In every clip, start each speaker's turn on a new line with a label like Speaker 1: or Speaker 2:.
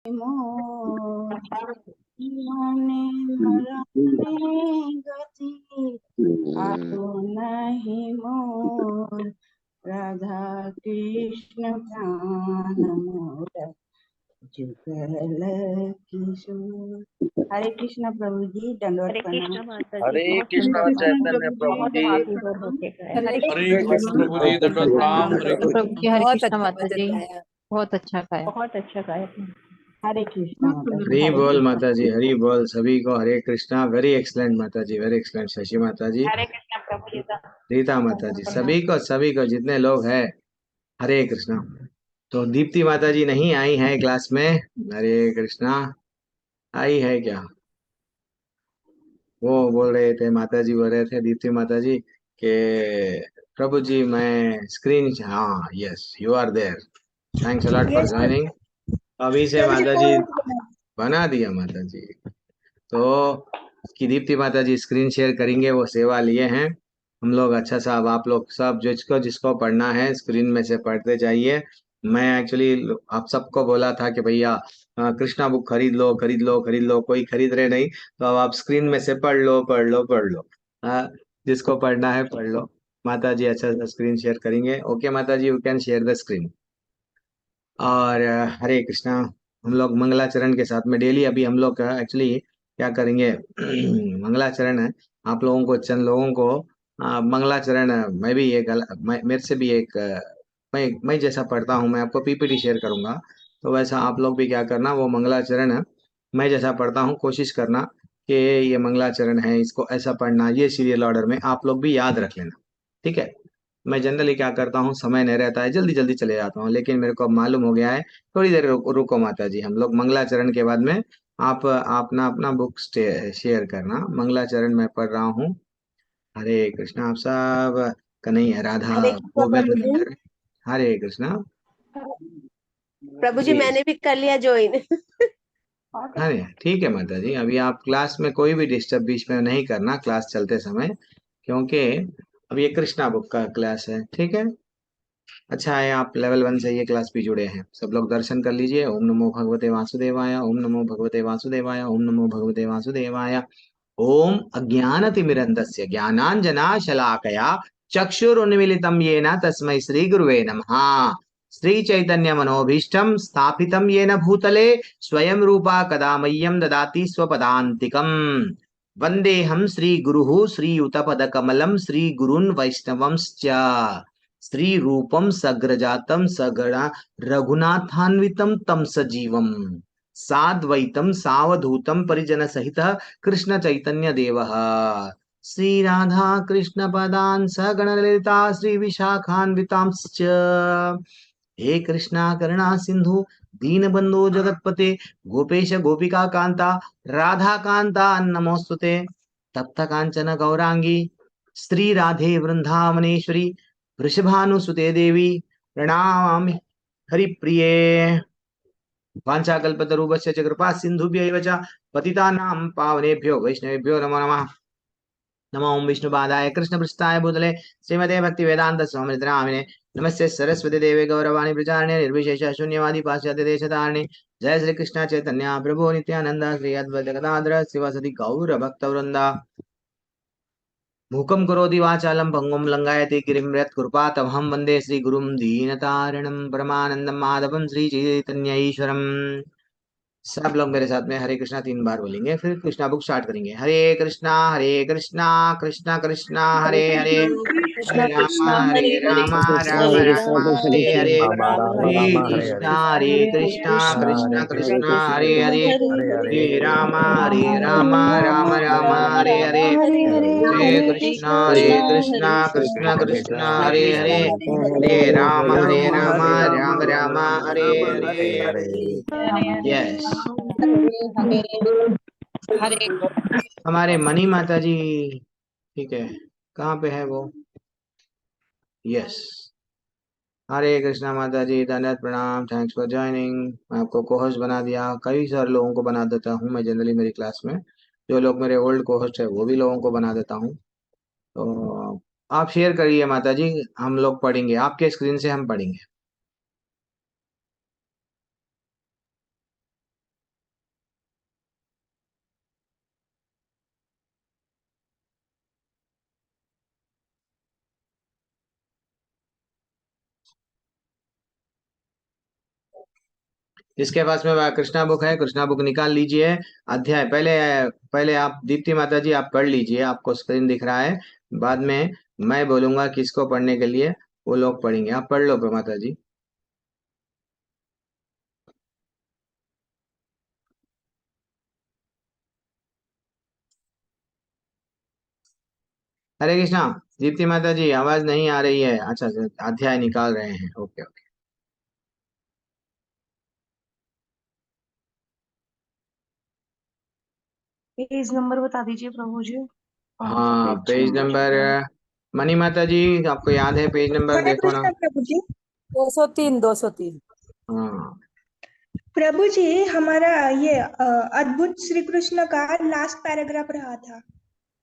Speaker 1: मोर ने मरणे गति आतो नहीं मोर राधा कृष्ण प्राण मोर जुगल किशोर। हरे कृष्णा प्रभु जी, दंडवत
Speaker 2: हरे
Speaker 1: प्रणाम।
Speaker 2: कृष्णा माता जी,
Speaker 3: हरे
Speaker 2: बहुत
Speaker 3: कृष्णा
Speaker 2: सुंदर माता जी,
Speaker 3: चैतन्य प्रभु
Speaker 2: बहुत
Speaker 3: जी।
Speaker 2: पापी हो होके गए। हरे
Speaker 4: हरे कृष्ण प्रभु जी, दंडवत प्रणाम। हरे
Speaker 2: प्रभु जी, हरे
Speaker 5: बहुत
Speaker 2: कृष्णा
Speaker 5: अच्छा
Speaker 2: माता
Speaker 5: भजन
Speaker 2: जी,
Speaker 5: गाया। बहुत अच्छा गाया।
Speaker 2: बहुत अच्छा गाया।
Speaker 1: हरे कृष्णा माता जी,
Speaker 6: हरी
Speaker 1: हरे
Speaker 6: बोल
Speaker 1: कृष्णा।
Speaker 6: माता जी, हरी बोल सभी को। हरे कृष्णा। वेरी एक्सलेंट माता जी, वेरी एक्सलेंट। शशि माता जी,
Speaker 2: हरे कृष्णा प्रभु जी का
Speaker 6: रीता माता जी, सभी को जितने लोग हैं, हरे कृष्णा। तो दीप्ति माता जी नहीं आई है क्लास में। हरे कृष्णा। आई है क्या? वो बोल रहे थे, माता जी बोल रहे थे, दीप्ति माता जी के प्रभु जी मैं स्क्रीन, हाँ yes you are there. Thanks a lot for
Speaker 5: yes
Speaker 6: joining. अभी से
Speaker 5: प्रभु जी
Speaker 6: माता जी
Speaker 5: पॉइंट बना।
Speaker 6: बना दिया माता जी। तो की दीप्ति माता जी स्क्रीन शेयर करेंगे, वो सेवा लिए हैं हम लोग। अच्छा साहब, आप लोग सब जिसको जिसको पढ़ना है स्क्रीन में से पढ़ते जाइए। मैं एक्चुअली आप सबको बोला था कि भैया कृष्णा बुक खरीद लो खरीद लो खरीद लो, कोई खरीद रहे नहीं, तो अब आप स्क्रीन में से पढ़ लो पढ़ लो पढ़ लो। जिसको पढ़ना है पढ़ लो। माता जी अच्छा सा स्क्रीन शेयर करेंगे। ओके माता जी, you can share the screen. और हरे कृष्णा। हम लोग मंगलाचरण के साथ में डेली अभी हम लोग एक्चुअली क्या करेंगे मंगलाचरण है। आप लोगों को, चंद लोगों को मंगलाचरण, मैं भी एक मेरे से भी एक मैं जैसा पढ़ता हूँ, मैं आपको पीपीटी शेयर करूंगा। तो वैसा आप लोग भी क्या करना, वो मंगलाचरण है मैं जैसा पढ़ता हूँ, कोशिश करना कि ये मंगलाचरण है, इसको ऐसा पढ़ना, ये सीरियल ऑर्डर में आप लोग भी याद रख लेना। ठीक है? मैं जनरली क्या करता हूँ, समय नहीं रहता है, जल्दी जल्दी चले जाता हूँ, लेकिन मेरे को अब मालूम हो गया है। थोड़ी देर रुको माता जी, हम लोग मंगलाचरण के बाद में आप अपना अपना बुक शेयर करना। मंगलाचरण मैं पढ़ रहा हूँ। हरे कृष्णा। आप सब कन्हैया राधा
Speaker 5: हरे कृष्णा
Speaker 6: गोविंद
Speaker 5: प्रभु जी।
Speaker 6: हरे हरे कृष्णा।
Speaker 5: प्रभु जी
Speaker 6: प्लीज।
Speaker 5: मैंने भी कर लिया ज्वाइन।
Speaker 6: अरे ठीक है माता जी, अभी आप क्लास में कोई भी डिस्टर्ब बीच में नहीं करना क्लास चलते समय, क्योंकि अब ये कृष्णा बुक का क्लास है। ठीक है? अच्छा है आप लेवल 1 से ये क्लास भी जुड़े हैं। सब लोग दर्शन कर लीजिए। ओम नमो भगवते वासुदेवाय, ओम नमो भगवते वासुदेवाय, ओम नमो भगवते वासुदेवाय। ओम अज्ञानतिमिरन्धस्य ज्ञानाञ्जनाशलाकया चक्षुरुन्मीलितं येन तस्मै श्री गुरुवे नमः। श्री चैतन्य मनोभीष्टं स्थापितं येन भूतले स्वयं रूपा कदा मह्यं ददाति स्वपदान्तिकम्। वन्देऽहं श्रीगुरुः श्रीयुतपदकमलं श्रीगुरून् वैष्णवंश्च। श्रीरूपं सग्रजातं सगणा रघुनाथान्वितं तं सजीवम् साद्वैतं सावधूतं परिजन सहितः कृष्ण चैतन्य देवः। श्री राधा कृष्ण पदान् सगण ललिता श्री विशाखान्वितांश्च। हे कृष्णा करुणा सिंधु दीनबंधु जगतपते गोपेश गोपिका कांता राधा कांता नमोस्तुते। तप्त कांचन गौरांगी श्री राधे वृंदावनेश्वरी वृषभानुसुते देवी प्रणामामि हरिप्रिये। वाञ्छाकल्पतरुभ्यश्च च कृपा सिन्धुभ्यैव च पतितानां पावनेभ्यो वैष्णवेभ्यो नमो नमः। नमो ओम विष्णुपादाय कृष्णपृष्ठाय भूतले श्रीमते भक्ति वेदांत स्वामी नामिने नमस्ते सरस्वती देवे गौरवाणी प्रचारणे निर्विशेष शून्यवादी पाश्चात्य देशधारणे। जय श्री कृष्ण चैतन्य प्रभु नित्यानंद श्री अद्वैत गदाधर शिवासदि गौर भक्त वृंदा। मूकं करोति वाचालं भंगुं लंघयते गिरिं यत्कृपातमहं वन्दे श्रीगुरुं दीनतारिणं परमानन्दं माधवं श्रीचैतन्य ईश्वरम्। सब लोग मेरे साथ में हरे कृष्णा 3 बार बोलेंगे, फिर कृष्णा बुक स्टार्ट करेंगे। हरे कृष्णा कृष्णा कृष्णा हरे हरे,
Speaker 5: कृष्णा कृष्णा
Speaker 6: हरे
Speaker 5: हरे हरे
Speaker 6: राम
Speaker 3: कृष्ण
Speaker 6: राम
Speaker 3: हरे
Speaker 6: राम
Speaker 3: कृष्ण
Speaker 6: हरे
Speaker 3: कृष्ण
Speaker 6: हरे,
Speaker 3: राम राम
Speaker 6: हरे
Speaker 3: राम हरे हरे,
Speaker 6: हरे
Speaker 5: हरे
Speaker 6: कृष्णा
Speaker 5: कृष्णा
Speaker 6: कृष्णा
Speaker 3: कृष्ण
Speaker 6: कृष्णा
Speaker 3: कृष्ण
Speaker 6: हरे
Speaker 3: कृष्ण
Speaker 6: हरे,
Speaker 5: हरे
Speaker 3: हरे
Speaker 5: हरे,
Speaker 6: हरे राम
Speaker 5: हरे
Speaker 6: राम
Speaker 5: राम
Speaker 6: राम
Speaker 5: राम
Speaker 6: हरे
Speaker 5: राम
Speaker 6: हरे,
Speaker 5: हरे हरे,
Speaker 6: हरे
Speaker 5: हरे
Speaker 6: कृष्णा कृष्णा
Speaker 5: कृष्णा
Speaker 6: कृष्णा कृष्णा हरे
Speaker 5: कृष्णा
Speaker 6: हरे,
Speaker 5: हरे
Speaker 6: हरे
Speaker 5: हरे,
Speaker 6: राम
Speaker 5: हरे
Speaker 6: राम
Speaker 5: राम
Speaker 6: राम राम हरे
Speaker 3: हरे
Speaker 6: हरे।
Speaker 3: हरे।
Speaker 6: यस।
Speaker 2: हरे हरे
Speaker 6: हमारे मनी माता जी, ठीक है, कहाँ पे है वो? यस। हरे कृष्णा माता जी, धन्यवाद प्रणाम, थैंक्स फॉर ज्वाइनिंग। मैं आपको कोहोस्ट बना दिया, कई सारे लोगों को बना देता हूँ मैं जनरली मेरी क्लास में। जो लोग मेरे ओल्ड कोहोस्ट है वो भी लोगों को बना देता हूँ। तो आप शेयर करिए माता जी, हम लोग पढ़ेंगे आपके स्क्रीन से, हम पढ़ेंगे। जिसके पास में कृष्णा बुक है, कृष्णा बुक निकाल लीजिए। अध्याय पहले पहले आप दीप्ति माता जी आप पढ़ लीजिए, आपको स्क्रीन दिख रहा है। बाद में मैं बोलूंगा किसको पढ़ने के लिए, वो लोग पढ़ेंगे। आप पढ़ लो माता जी। हरे कृष्णा। दीप्ति माता जी आवाज नहीं आ रही है। अच्छा अच्छा, अध्याय निकाल रहे हैं। Okay okay.
Speaker 3: पेज नंबर बता दीजिए प्रभु जी, कौन सा
Speaker 6: हाँ
Speaker 3: पेज
Speaker 6: पेज
Speaker 3: नंबर
Speaker 6: नंबर,
Speaker 3: है?
Speaker 6: मनी माता जी आपको याद है पेज नंबर,
Speaker 7: हरे
Speaker 6: देखो ना।
Speaker 7: कृष्ण प्रभु जी।
Speaker 3: 203
Speaker 6: हाँ
Speaker 7: प्रभु जी हमारा ये अद्भुत श्री कृष्ण का लास्ट पैराग्राफ रहा था।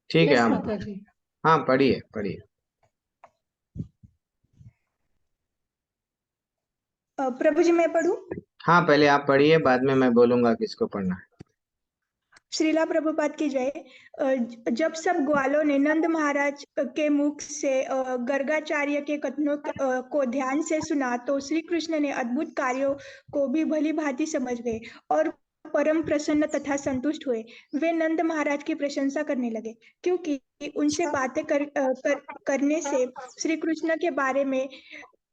Speaker 6: ठीक है
Speaker 3: यस
Speaker 6: आप,
Speaker 3: माता जी।
Speaker 6: हाँ पढ़िए पढ़िए।
Speaker 7: प्रभु जी मैं पढ़ूं?
Speaker 6: हाँ पहले आप पढ़िए, बाद में मैं बोलूंगा किसको पढ़ना है।
Speaker 7: श्रीला प्रभुपाद की जय। जब सब ग्वालों ने नंद महाराज के मुख से गर्गाचार्य के कथनों को ध्यान से सुना तो श्री कृष्ण ने अद्भुत कार्यों को भी भली भांति समझ गए और परम प्रसन्न तथा संतुष्ट हुए। वे नंद महाराज की प्रशंसा करने लगे क्योंकि उनसे बातें करने से श्री कृष्ण के बारे में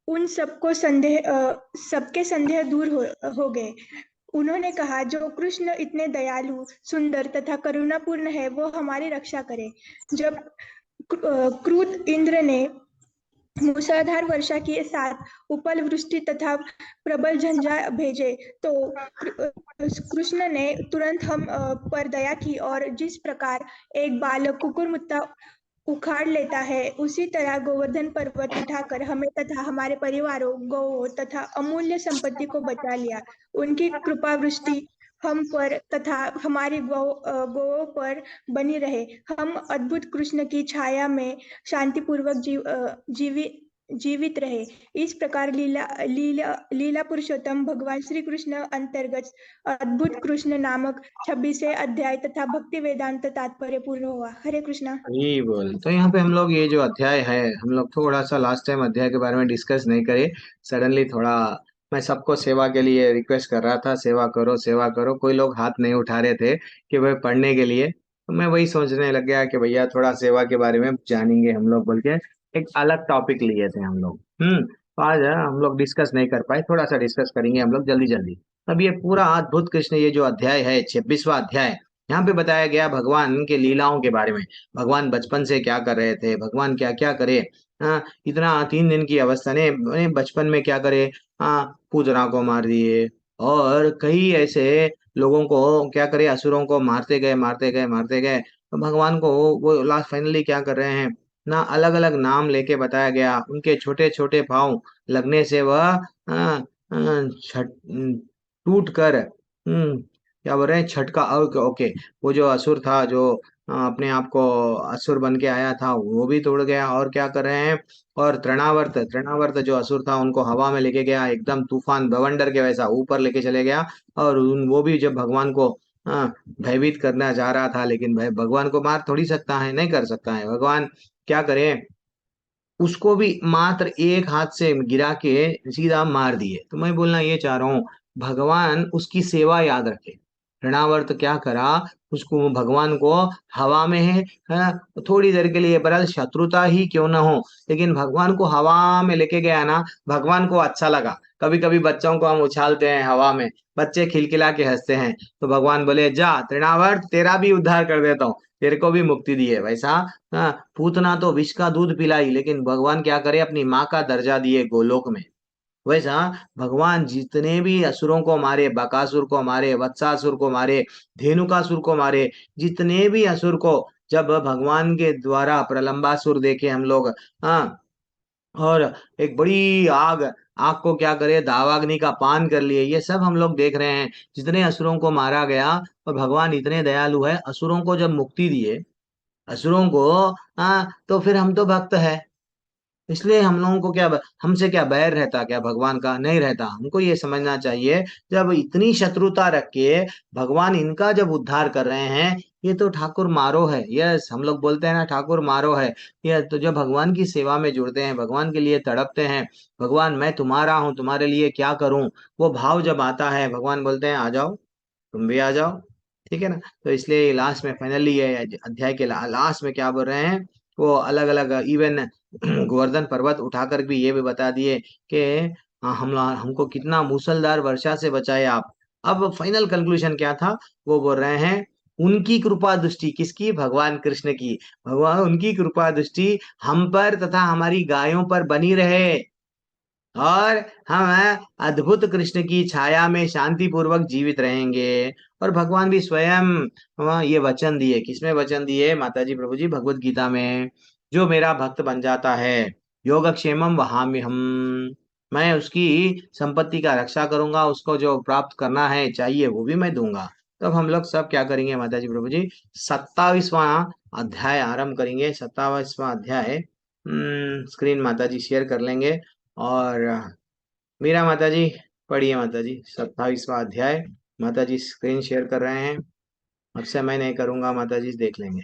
Speaker 7: उन सबके संदेह दूर हो गए। उन्होंने कहा, जो कृष्ण इतने दयालु, सुंदर तथा करुणापूर्ण है, वो हमारी रक्षा करे। जब क्रुद्ध इंद्र ने मूसलाधार वर्षा के साथ उपल वृष्टि तथा प्रबल झंझा भेजे तो कृष्ण ने तुरंत हम पर दया की और जिस प्रकार एक बालक कुकुरमुत्ता उखाड़ लेता है, उसी तरह गोवर्धन पर्वत उठाकर हमें तथा हमारे परिवारों, गौओं तथा अमूल्य संपत्ति को बचा लिया। उनकी कृपा वृष्टि हम पर तथा हमारी गौओं पर बनी रहे। हम अद्भुत कृष्ण की छाया में शांतिपूर्वक जीवित रहे। इस प्रकार लीला पुरुषोत्तम भगवान श्री कृष्ण अंतर्गत अद्भुत कृष्ण नामक 26वें अध्याय तथा भक्ति वेदांत तात्पर्य पूर्ण हुआ। हरे कृष्णा।
Speaker 6: जी बोल। तो यहाँ पे हम लोग ये जो अध्याय है, हम लोग थोड़ा सा लास्ट टाइम अध्याय के बारे में डिस्कस नहीं करे। सडनली थोड़ा मैं सबको सेवा के लिए रिक्वेस्ट कर रहा था, सेवा करो सेवा करो, कोई लोग हाथ नहीं उठा रहे थे कि भाई पढ़ने के लिए। तो मैं वही सोचने लग गया कि भैया थोड़ा सेवा के बारे में जानेंगे हम लोग, बोल के एक अलग टॉपिक लिए थे हम लोग। तो आज हम लोग डिस्कस नहीं कर पाए, थोड़ा सा डिस्कस करेंगे हम लोग जल्दी जल्दी। अब ये पूरा अद्भुत कृष्ण, ये जो अध्याय है 26वां अध्याय, यहाँ पे बताया गया भगवान के लीलाओं के बारे में। भगवान बचपन से क्या कर रहे थे, भगवान क्या क्या करे। इतना 3 दिन की अवस्था ने बचपन में क्या करे, पूतना को मार दिए, और कई ऐसे लोगों को क्या करे, असुरों को मारते गए मारते गए मारते गए। तो भगवान को वो लास्ट फाइनली क्या कर रहे हैं ना, अलग अलग नाम लेके बताया गया। उनके छोटे छोटे पाँव लगने से वह छट टूट कर, क्या बोल रहे हैं, छटका। Okay okay. वो जो असुर था, जो अपने आप को असुर बन के आया था, वो भी तोड़ गया। और क्या कर रहे हैं, और तृणावर्त तृणावर्त जो असुर था, उनको हवा में लेके गया, एकदम तूफान बवंडर के वैसा ऊपर लेके चले गया। और वो भी जब भगवान को भयभीत करना चाह रहा था, लेकिन भाई भगवान को मार थोड़ी सकता है, नहीं कर सकता है भगवान। क्या करे, उसको भी मात्र एक हाथ से गिरा के सीधा मार दिए। तो मैं बोलना ये चाह रहा हूँ, भगवान उसकी सेवा याद रखे। ऋणावर्त क्या करा, उसको भगवान को हवा में है, थोड़ी देर के लिए बरल शत्रुता ही क्यों ना हो, लेकिन भगवान को हवा में लेके गया ना, भगवान को अच्छा लगा। कभी कभी बच्चों को हम उछालते हैं हवा में, बच्चे खिलखिला के हंसते हैं, तो भगवान बोले जा तृणावर्त, तेरा भी उद्धार कर देता हूँ, तेरे को भी मुक्ति दी है। वैसा पूतना तो विष का दूध पिलाई, लेकिन भगवान क्या करे, अपनी माँ का दर्जा दिए गोलोक में। वैसा भगवान जितने भी असुरों को मारे, बकासुर को मारे, वत्सासुर को मारे, धेनुकासुर को मारे, जितने भी असुर को जब भगवान के द्वारा प्रलंबासुर देखे हम लोग, हाँ, और एक बड़ी आग, आग को क्या करे, दावाग्नि का पान कर लिए, ये सब हम लोग देख रहे हैं। जितने असुरों को मारा गया, और भगवान इतने दयालु है, असुरों को जब मुक्ति दिए, असुरों को, तो फिर हम तो भक्त है। इसलिए हम लोगों को क्या, हमसे क्या बैर रहता, क्या भगवान का नहीं रहता? हमको ये समझना चाहिए, जब इतनी शत्रुता रख के भगवान इनका जब उद्धार कर रहे हैं, ये तो ठाकुर मारो है। यस, हम लोग बोलते हैं ना, ठाकुर मारो है। ये तो जब भगवान की सेवा में जुड़ते हैं, भगवान के लिए तड़पते हैं, भगवान मैं तुम्हारा हूँ, तुम्हारे लिए क्या करूं, वो भाव जब आता है, भगवान बोलते हैं आ जाओ, तुम भी आ जाओ। ठीक है ना? तो इसलिए लास्ट में फाइनली ये अध्याय के लास्ट में क्या बोल रहे हैं, वो अलग अलग इवन गोवर्धन पर्वत उठाकर भी ये भी बता दिए कि हम हमको कितना मूसलधार वर्षा से बचाए आप। अब फाइनल कंक्लूजन क्या था, वो बोल रहे हैं उनकी कृपा दृष्टि, किसकी? भगवान कृष्ण की। भगवान उनकी कृपा दृष्टि हम पर तथा हमारी गायों पर बनी रहे, और हम अद्भुत कृष्ण की छाया में शांति पूर्वक जीवित रहेंगे। और भगवान भी स्वयं ये वचन दिए, किसमें वचन दिए माता जी प्रभु जी? भगवत गीता में, जो मेरा भक्त बन जाता है योगक्षेमम वहाम्य हम, मैं उसकी संपत्ति का रक्षा करूंगा, उसको जो प्राप्त करना है चाहिए वो भी मैं दूंगा। तब हम लोग सब क्या करेंगे माता जी प्रभु जी? 27वां अध्याय आरंभ करेंगे। 27वां अध्याय स्क्रीन माता जी शेयर कर लेंगे। और मीरा माता जी पढ़िए माता जी 27वां अध्याय। माता जी स्क्रीन शेयर कर रहे हैं, अब से मैं नहीं करूंगा, माता जी देख लेंगे।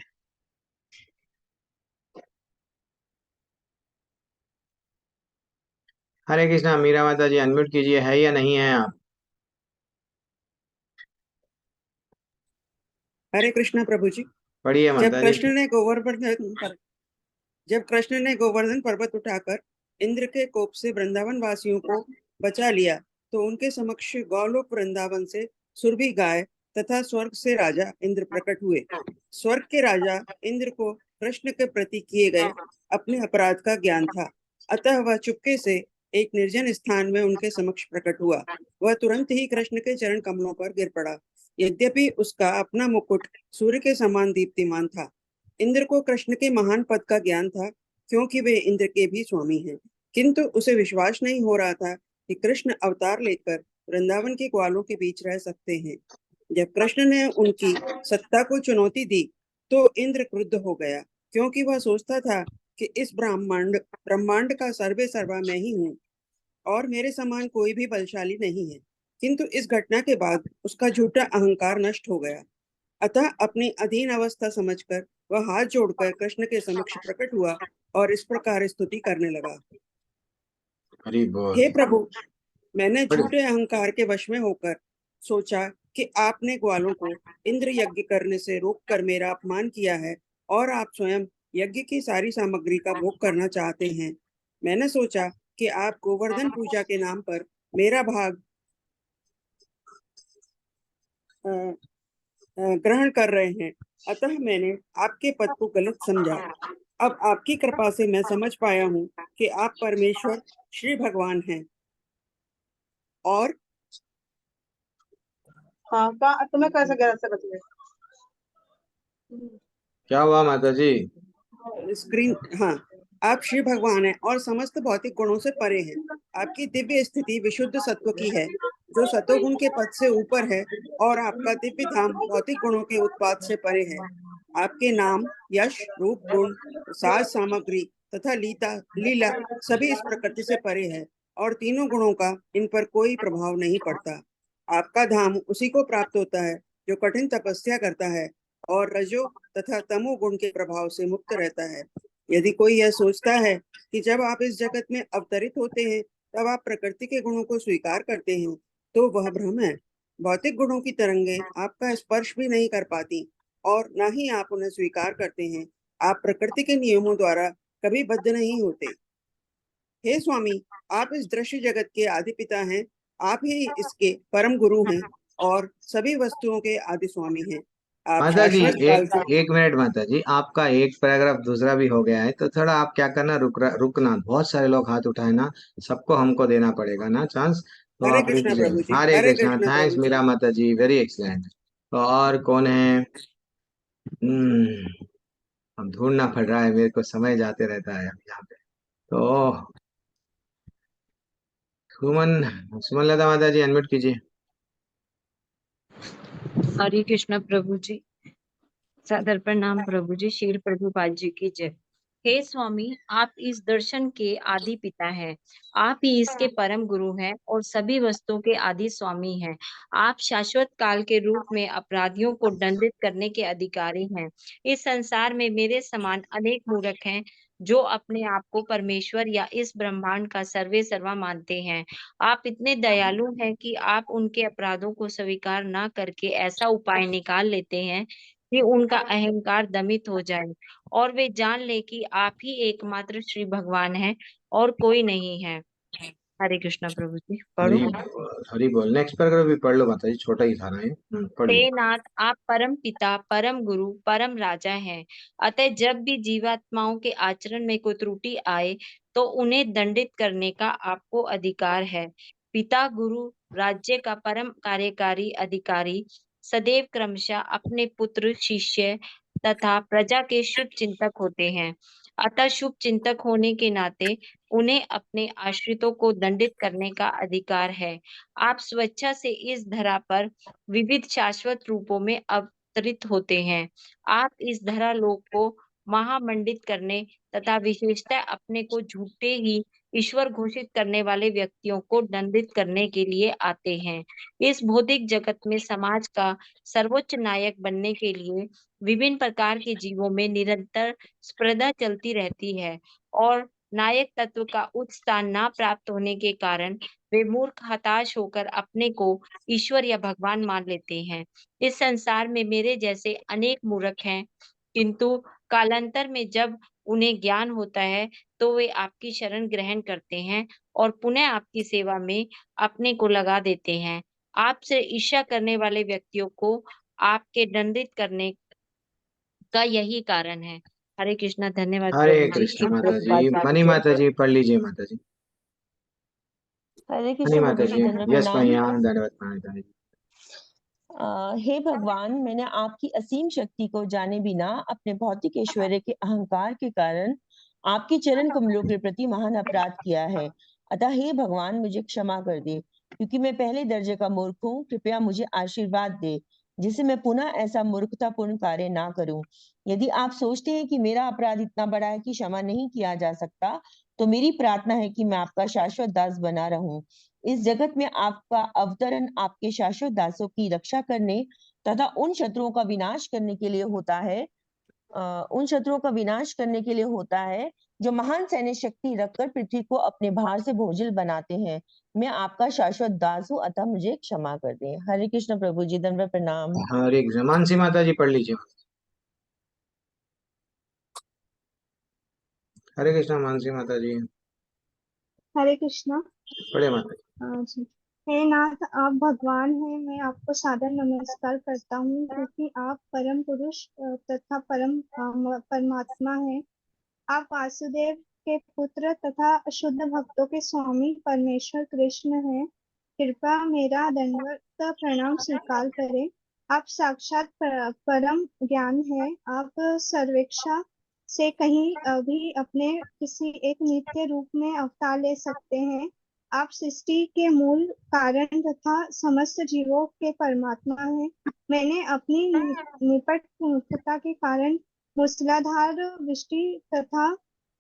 Speaker 6: हरे कृष्णा। मीरा माता जी अनम्यूट कीजिए, है या नहीं है आप?
Speaker 8: हरे कृष्णा प्रभु जी।
Speaker 6: पढ़िए
Speaker 8: जब
Speaker 6: माता जी।
Speaker 8: कृष्ण ने गोवर्धन पर्वत उठाकर इंद्र के कोप से वृंदावन वासियों को बचा लिया, तो उनके समक्ष गौलोक वृंदावन से सुरभि गाय तथा स्वर्ग से राजा इंद्र प्रकट हुए। स्वर्ग के राजा इंद्र को कृष्ण के प्रति किए गए अपने अपराध का ज्ञान था, अतः वह चुपके से एक निर्जन स्थान में उनके समक्ष प्रकट हुआ। वह तुरंत ही कृष्ण के चरण कमलों पर गिर पड़ा। यद्यपि उसका अपना मुकुट सूर्य के समान दीप्तिमान था। इंद्र को कृष्ण के महान पद का ज्ञान था, क्योंकि वे इंद्र के भी स्वामी हैं, किंतु उसे विश्वास नहीं हो रहा था कि कृष्ण अवतार लेकर वृंदावन के ग्वालों के बीच रह सकते हैं। जब कृष्ण ने उनकी सत्ता को चुनौती दी, तो इंद्र क्रुद्ध हो गया, क्योंकि वह सोचता था कि इस ब्रह्मांड का सर्वे सर्वा मैं ही हूँ और मेरे समान कोई भी बलशाली नहीं है। किंतु इस घटना के बाद उसका झूठा अहंकार नष्ट हो गया, अतः अपनी अधीन अवस्था समझकर वह हाथ जोड़कर कृष्ण के समक्ष प्रकट हुआ और इस प्रकार स्तुति करने लगा।
Speaker 6: हरि बोल।
Speaker 8: हे प्रभु, मैंने झूठे अहंकार के वश में होकर सोचा कि आपने ग्वालों को इंद्र यज्ञ करने से रोककर मेरा अपमान किया है और आप स्वयं यज्ञ की सारी सामग्री का भोग करना चाहते हैं। मैंने सोचा कि आप गोवर्धन पूजा के नाम पर मेरा भाग ग्रहण कर रहे हैं, अतः मैंने आपके पद को गलत समझा। अब आपकी कृपा से मैं समझ पाया हूँ कि आप परमेश्वर श्री भगवान हैं। और
Speaker 1: हाँ का तुम्हें कैसे गलत से बच गए?
Speaker 6: क्या हुआ माता जी?
Speaker 8: स्क्रीन, हाँ, आप श्री भगवान हैं और समस्त भौतिक गुणों से परे हैं। आपकी दिव्य स्थिति विशुद्ध सत्व की है, जो सतोगुण के पद से ऊपर है, और आपका दिव्य धाम भौतिक गुणों के उत्पाद से परे है। आपके नाम, यश, रूप, गुण, साज सामग्री तथा लीला सभी इस प्रकृति से परे है, और तीनों गुणों का इन पर कोई प्रभाव नहीं पड़ता। आपका धाम उसी को प्राप्त होता है जो कठिन तपस्या करता है और रजो तथा तमो गुण के प्रभाव से मुक्त रहता है। यदि कोई यह सोचता है कि जब आप इस जगत में अवतरित होते हैं तब आप प्रकृति के गुणों को स्वीकार करते हैं, तो वह भ्रम है। भौतिक गुणों की तरंगे आपका स्पर्श भी नहीं कर पाती और न ही आप उन्हें स्वीकार करते हैं। आप प्रकृति के नियमों द्वारा कभी बद्ध नहीं होते। हे स्वामी, आप इस दृश्य जगत के आदि पिता हैं, आप ही इसके परम गुरु हैं और सभी वस्तुओं के आदि स्वामी हैं। आप
Speaker 6: माता जी
Speaker 8: शाश्वत काल से
Speaker 6: एक मिनट माता जी, आपका एक पैराग्राफ दूसरा भी हो गया है, तो थोड़ा आप क्या करना, रुकना। बहुत सारे लोग हाथ उठाए ना, सबको हमको देना पड़ेगा ना चांस, तो
Speaker 8: हरे
Speaker 6: आप रुक
Speaker 8: कृष्णा
Speaker 6: जाइए।
Speaker 8: प्रभु जी,
Speaker 6: हरे
Speaker 8: हरे
Speaker 6: कृष्णा।
Speaker 8: कृष्णा
Speaker 6: थैंक्स
Speaker 8: प्रभु जी।
Speaker 6: मीरा माता जी, वेरी एक्सलेंट। तो और कौन है? अब ढूंढना पड़ रहा है मेरे को, समय जाते रहता है अब यहाँ पे। तो सुमन, सुमन लता माता जी अनम्यूट कीजिए।
Speaker 5: हरे कृष्ण प्रभु जी। सादर प्रणाम प्रभु जी। शील प्रभुपाद जी की जय।
Speaker 2: हे स्वामी, आप इस दर्शन के आदि पिता हैं। आप ही इसके परम गुरु हैं और सभी वस्तुओं के आदि स्वामी हैं। आप शाश्वत काल के रूप में अपराधियों को दंडित करने के अधिकारी हैं। इस संसार में मेरे समान अनेक मूर्ख हैं जो अपने आप को परमेश्वर या इस ब्रह्मांड का सर्वे सर्वा मानते हैं। आप इतने दयालु हैं कि आप उनके अपराधों को स्वीकार न करके ऐसा उपाय निकाल लेते हैं कि उनका अहंकार दमित हो जाए और वे जान ले कि आप ही एकमात्र श्री भगवान हैं और कोई नहीं है। हरे कृष्णा प्रभु जी। पढ़ो।
Speaker 6: हरी बोल। नेक्स्ट पैराग्राफ भी पढ़ लो माता जी, छोटा ही था ना ये। पढ़िए।
Speaker 2: हे नाथ, आप परम पिता, परम गुरु, परम राजा हैं। अतः जब भी जीवात्माओं के आचरण में कोई त्रुटि आए तो उन्हें दंडित करने का आपको अधिकार है। पिता, गुरु, राज्य का परम कार्यकारी अधिकारी सदैव क्रमशः अपने पुत्र, शिष्य तथा प्रजा के शुभ चिंतक होते हैं। अतः शुभ चिंतक होने के नाते उन्हें अपने आश्रितों को दंडित करने का अधिकार है। आप स्वेच्छा से इस धरा पर विविध शाश्वत रूपों में अवतरित होते हैं। आप इस धरा लोक को महामंडित करने तथा विशेषतः अपने को झूठे ही ईश्वर घोषित करने वाले व्यक्तियों को दंडित करने के लिए आते हैं। इस भौतिक जगत में समाज का सर्वोच्च नायक बनने के लिए विभिन्न प्रकार के जीवों में निरंतर स्पर्धा चलती रहती है और नायक तत्व का उच्च स्थान न प्राप्त होने के कारण वे मूर्ख हताश होकर अपने को ईश्वर या भगवान मान लेते हैं। इस संसार में मेरे जैसे अनेक मूर्ख हैं, किंतु कालांतर में जब उन्हें ज्ञान होता है तो वे आपकी शरण ग्रहण करते हैं और पुनः आपकी सेवा में अपने को लगा देते हैं। आपसे ईर्ष्या करने वाले व्यक्तियों को आपके दंडित करने का यही कारण है। हरे कृष्णा। धन्यवाद
Speaker 6: हरे
Speaker 2: प्रभु जी।
Speaker 6: कृष्ण
Speaker 2: शिव
Speaker 6: माता जी।
Speaker 2: प्रभुपाद
Speaker 6: मनी
Speaker 2: जय।
Speaker 6: माता जी पढ़ लीजिए माता जी।
Speaker 3: हरे
Speaker 6: मनी
Speaker 3: कृष्ण
Speaker 6: माता
Speaker 3: प्रभु जी,
Speaker 6: जी।
Speaker 3: दंडवत
Speaker 6: यस
Speaker 3: प्रणाम।
Speaker 6: भैया, दंडवत प्रणाम।
Speaker 3: हे भगवान, मैंने आपकी असीम शक्ति को जाने बिना अपने भौतिक ऐश्वर्य के अहंकार के कारण आपके चरण कमलों के प्रति महान अपराध किया है। अतः हे भगवान, मुझे क्षमा कर दे, क्योंकि मैं पहले दर्जे का मूर्ख हूँ। कृपया मुझे आशीर्वाद दे जिससे मैं पुनः ऐसा मूर्खतापूर्ण कार्य ना करूं। यदि आप सोचते हैं कि मेरा अपराध इतना बड़ा है कि क्षमा नहीं किया जा सकता, तो मेरी प्रार्थना है कि मैं आपका शाश्वत दास बना रहूं। इस जगत में आपका अवतरण आपके शाश्वत दासों की रक्षा करने तथा उन शत्रुओं का विनाश करने के लिए होता है जो महान सैन्य शक्ति रखकर पृथ्वी को अपने भार से बोझिल बनाते हैं। मैं आपका शाश्वत दास हूँ, अतः मुझे क्षमा कर दें। हरे कृष्ण प्रभु जी, दंडवत प्रणाम।
Speaker 6: हरे कृष्ण। मानसी माता जी पढ़ लीजिए। हरे कृष्ण मानसी माता जी।
Speaker 7: हरे कृष्णा।
Speaker 6: पढ़े माता जी।
Speaker 7: जी। हे नाथ, आप भगवान हैं। मैं आपको सादर नमस्कार करता हूँ क्योंकि आप परम पुरुष तथा परमात्मा हैं। आप वासुदेव के पुत्र तथा शुद्ध भक्तों के स्वामी परमेश्वर कृष्ण हैं। कृपया मेरा दंडवत प्रणाम स्वीकार करें। आप साक्षात परम ज्ञान है। आप सर्वेक्षा से कहीं भी अपने किसी एक नित्य रूप में अवतार ले सकते हैं। आप सृष्टि के मूल कारण तथा समस्त जीवों के परमात्मा हैं। मैंने अपनी निपट मूर्खता के कारण मूसलाधार वृष्टि तथा